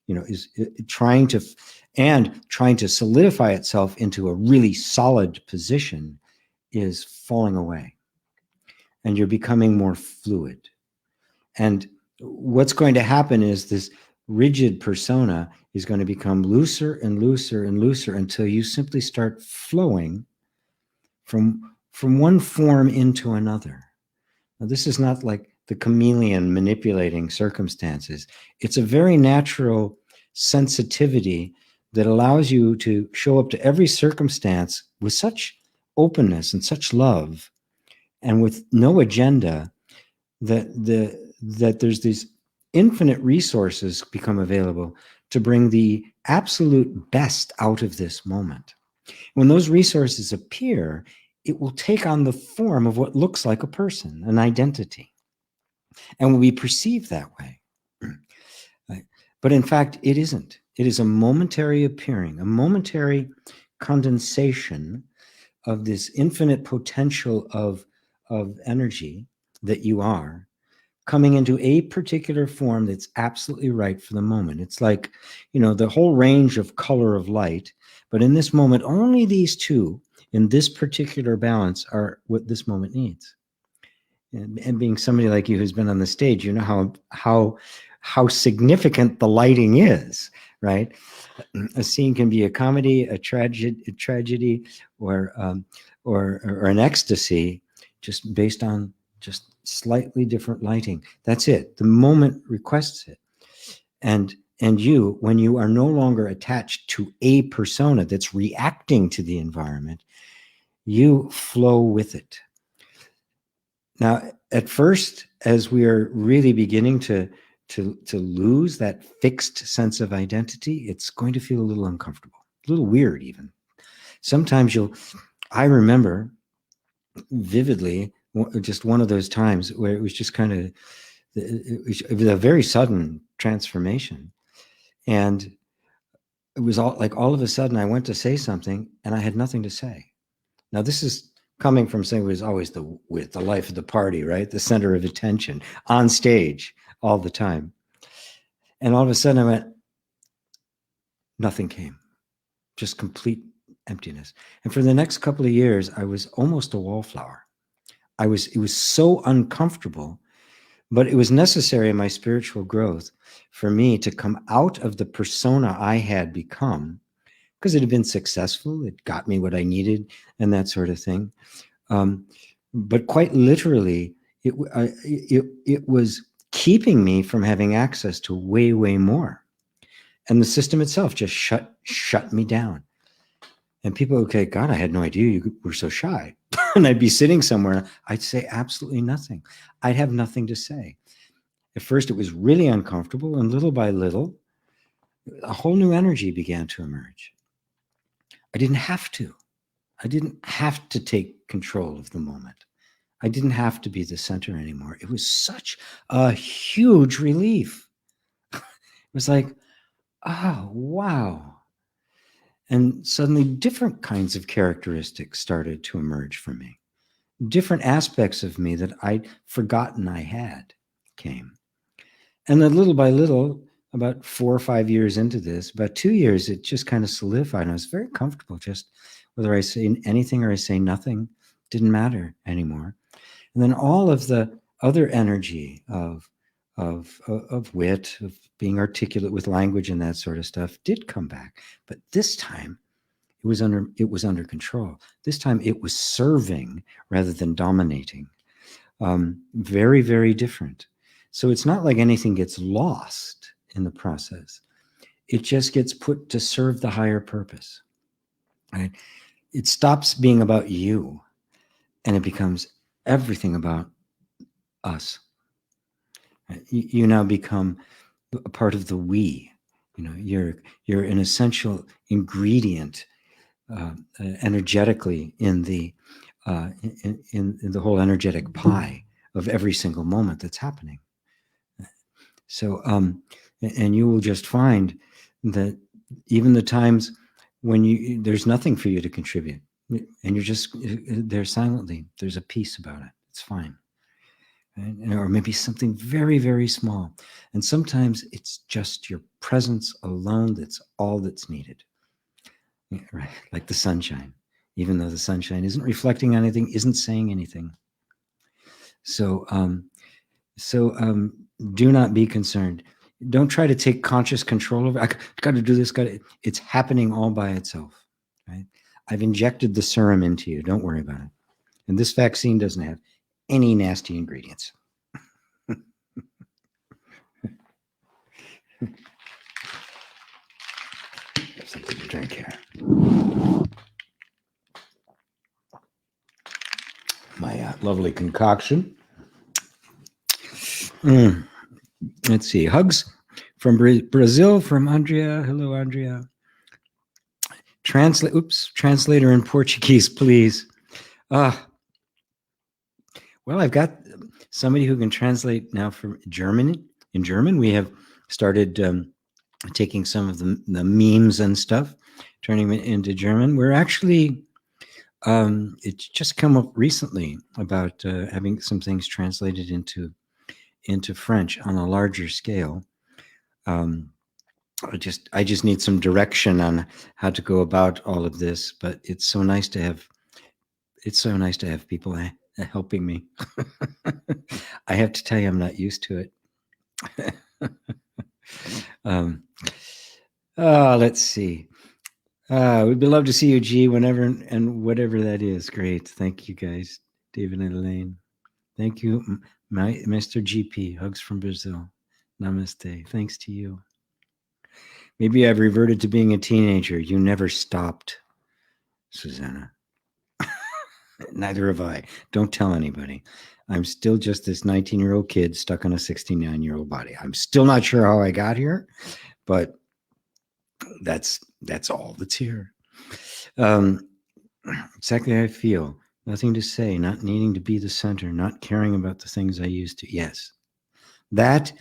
is trying to solidify itself into a really solid position, is falling away, and you're becoming more fluid. And what's going to happen is this rigid persona is going to become looser and looser and looser until you simply start flowing from one form into another. Now, this is not like the chameleon manipulating circumstances. It's a very natural sensitivity that allows you to show up to every circumstance with such openness and such love, and with no agenda, that there's these infinite resources become available to bring the absolute best out of this moment. When those resources appear, it will take on the form of what looks like a person, an identity, and will be perceived that way. Right? But in fact, it isn't. It is a momentary appearing, a momentary condensation of this infinite potential of energy that you are, coming into a particular form that's absolutely right for the moment. It's like, the whole range of color of light, but in this moment, only these two in this particular balance are what this moment needs. And being somebody like you who's been on the stage, you know how significant the lighting is, right? A scene can be a comedy, a tragedy, or an ecstasy, just based on just slightly different lighting. That's it. The moment requests it. And And you, when you are no longer attached to a persona that's reacting to the environment, you flow with it. Now, at first, as we are really beginning to lose that fixed sense of identity, it's going to feel a little uncomfortable, a little weird even. Sometimes I remember vividly just one of those times where it was just kind of, it was a very sudden transformation. And it was all of a sudden I went to say something and I had nothing to say. Now, this is coming from saying it was always the life of the party, right? The center of attention on stage all the time. And all of a sudden I went, nothing came, just complete emptiness. And for the next couple of years, I was almost a wallflower. It was so uncomfortable, but it was necessary in my spiritual growth for me to come out of the persona I had become, because it had been successful. It got me what I needed and that sort of thing. But quite literally, it was keeping me from having access to way, way more. And the system itself just shut me down. And people would say, God, I had no idea you were so shy. And I'd be sitting somewhere, I'd say absolutely nothing. I'd have nothing to say. At first, it was really uncomfortable, and little by little, a whole new energy began to emerge. I didn't have to. I didn't have to take control of the moment. I didn't have to be the center anymore. It was such a huge relief. It was like, oh, wow. And suddenly different kinds of characteristics started to emerge for me. Different aspects of me that I'd forgotten I had came. And then little by little, about 4 or 5 years into this, about 2 years, it just kind of solidified. And I was very comfortable. Just whether I say anything or I say nothing didn't matter anymore. And then all of the other energy of wit, of being articulate with language and that sort of stuff did come back. But this time it was under control. This time it was serving rather than dominating. Very, very different. So it's not like anything gets lost in the process. It just gets put to serve the higher purpose. Right? It stops being about you and it becomes everything about us. Right? You now become a part of the we. You're an essential ingredient energetically in the whole energetic pie of every single moment that's happening. So, and you will just find that even the times when there's nothing for you to contribute, and you're just there silently, there's a peace about it. It's fine. Right? Or maybe something very, very small. And sometimes it's just your presence alone that's all that's needed. Right? Like the sunshine, even though the sunshine isn't reflecting anything, isn't saying anything. So, do not be concerned. Don't try to take conscious control of it. I got to do this. It's happening all by itself. Right? I've injected the serum into you. Don't worry about it. And this vaccine doesn't have any nasty ingredients. Have something to drink here. My lovely concoction. Let's see. Hugs from Brazil, from Andrea. Hello, Andrea. Translator in Portuguese, please. Well, I've got somebody who can translate now from German. In German, we have started taking some of the memes and stuff, turning them into German. We're actually, it's just come up recently about having some things translated into French on a larger scale. I just need some direction on how to go about all of this, but it's so nice to have people helping me. I have to tell you, I'm not used to it. Let's see. We'd be love to see you, G, whenever and whatever that is. Great. Thank you, guys. David and Elaine. Thank you, Mr. GP. Hugs from Brazil. Namaste. Thanks to you. Maybe I've reverted to being a teenager. You never stopped, Susanna. Neither have I. Don't tell anybody. I'm still just this 19-year-old kid stuck in a 69-year-old body. I'm still not sure how I got here, but that's all that's here. Exactly how I feel. Nothing to say, not needing to be the center, not caring about the things I used to. Yes. That,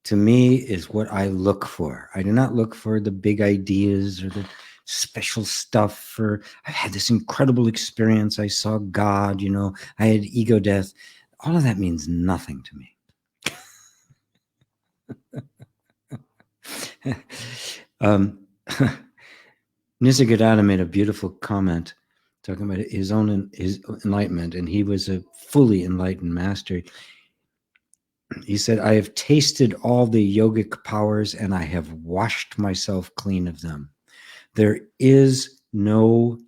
to me, is what I look for. I do not look for the big ideas or the special stuff. For I had this incredible experience. I saw God, I had ego death. All of that means nothing to me. Nisargadatta made a beautiful comment talking about his enlightenment, and he was a fully enlightened master. He said, I have tasted all the yogic powers and I have washed myself clean of them. There is no,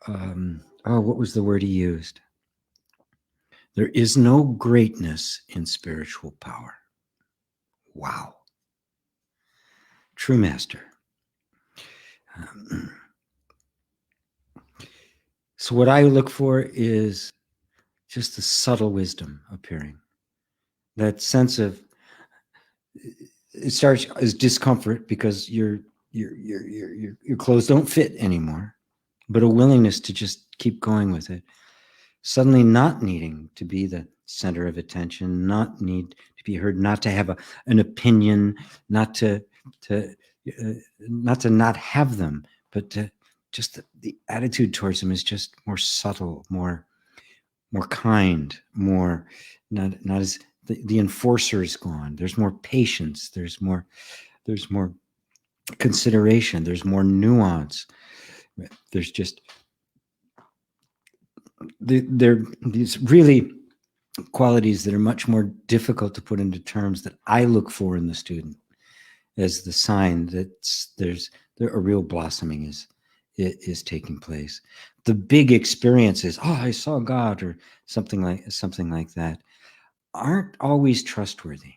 what was the word he used? There is no greatness in spiritual power. Wow. True master. So what I look for is just the subtle wisdom appearing. That sense of, it starts as discomfort because your clothes don't fit anymore, but a willingness to just keep going with it. Suddenly not needing to be the center of attention, not need to be heard, not to have an opinion, not to not have them, but to just the attitude towards them is just more subtle, more kind, more not as the enforcer is gone. There's more patience. There's more consideration. There's more nuance. There's just there these really qualities that are much more difficult to put into terms that I look for in the student as the sign that there's a real blossoming is taking place. The big experiences, I saw God or something like that, aren't always trustworthy.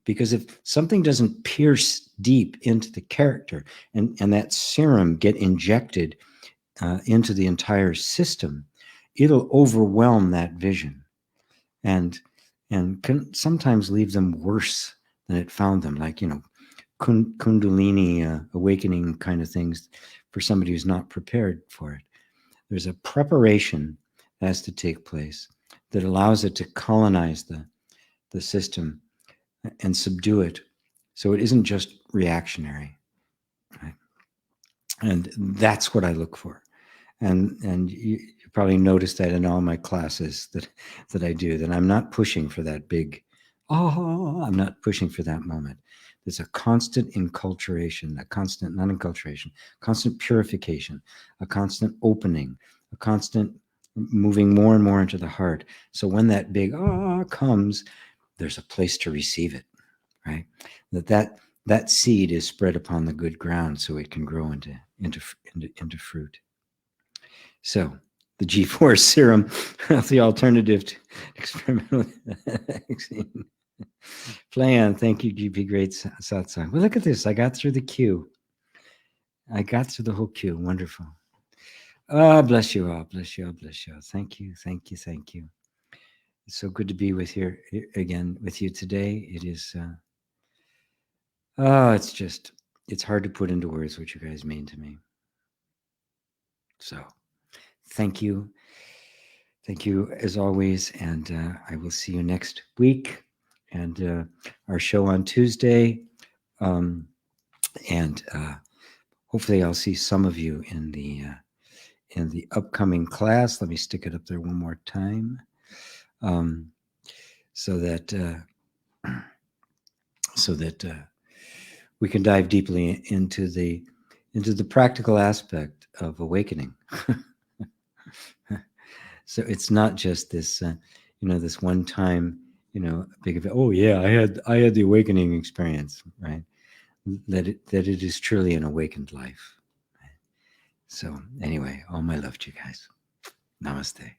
Because if something doesn't pierce deep into the character and that serum get injected into the entire system, it'll overwhelm that vision and can sometimes leave them worse than it found them, like kundalini awakening kind of things for somebody who's not prepared for it. There's a preparation that has to take place that allows it to colonize the system and subdue it, so it isn't just reactionary, right? And that's what I look for. And you probably noticed that in all my classes that I do, that I'm not pushing for that big, I'm not pushing for that moment. There's a constant enculturation, constant purification, a constant opening, a constant moving more and more into the heart. So when that big comes, there's a place to receive it, right? That seed is spread upon the good ground so it can grow into fruit. So the G4 serum, the alternative to experimental vaccine. Plan. Thank you, GP. Great satsang. Well, look at this. I got through the queue. I got through the whole queue. Wonderful. Bless you all. Bless you all. Bless you all. Thank you. Thank you. Thank you. It's so good to be with here again with you today. It is. It's hard to put into words what you guys mean to me. So, thank you. Thank you as always, and I will see you next week. And our show on Tuesday, and hopefully I'll see some of you in the upcoming class. Let me stick it up there one more time, so that we can dive deeply into the practical aspect of awakening. So it's not just this, this one time, big event. Oh yeah, I had the awakening experience, right? That it is truly an awakened life. Right? So anyway, all my love to you guys. Namaste.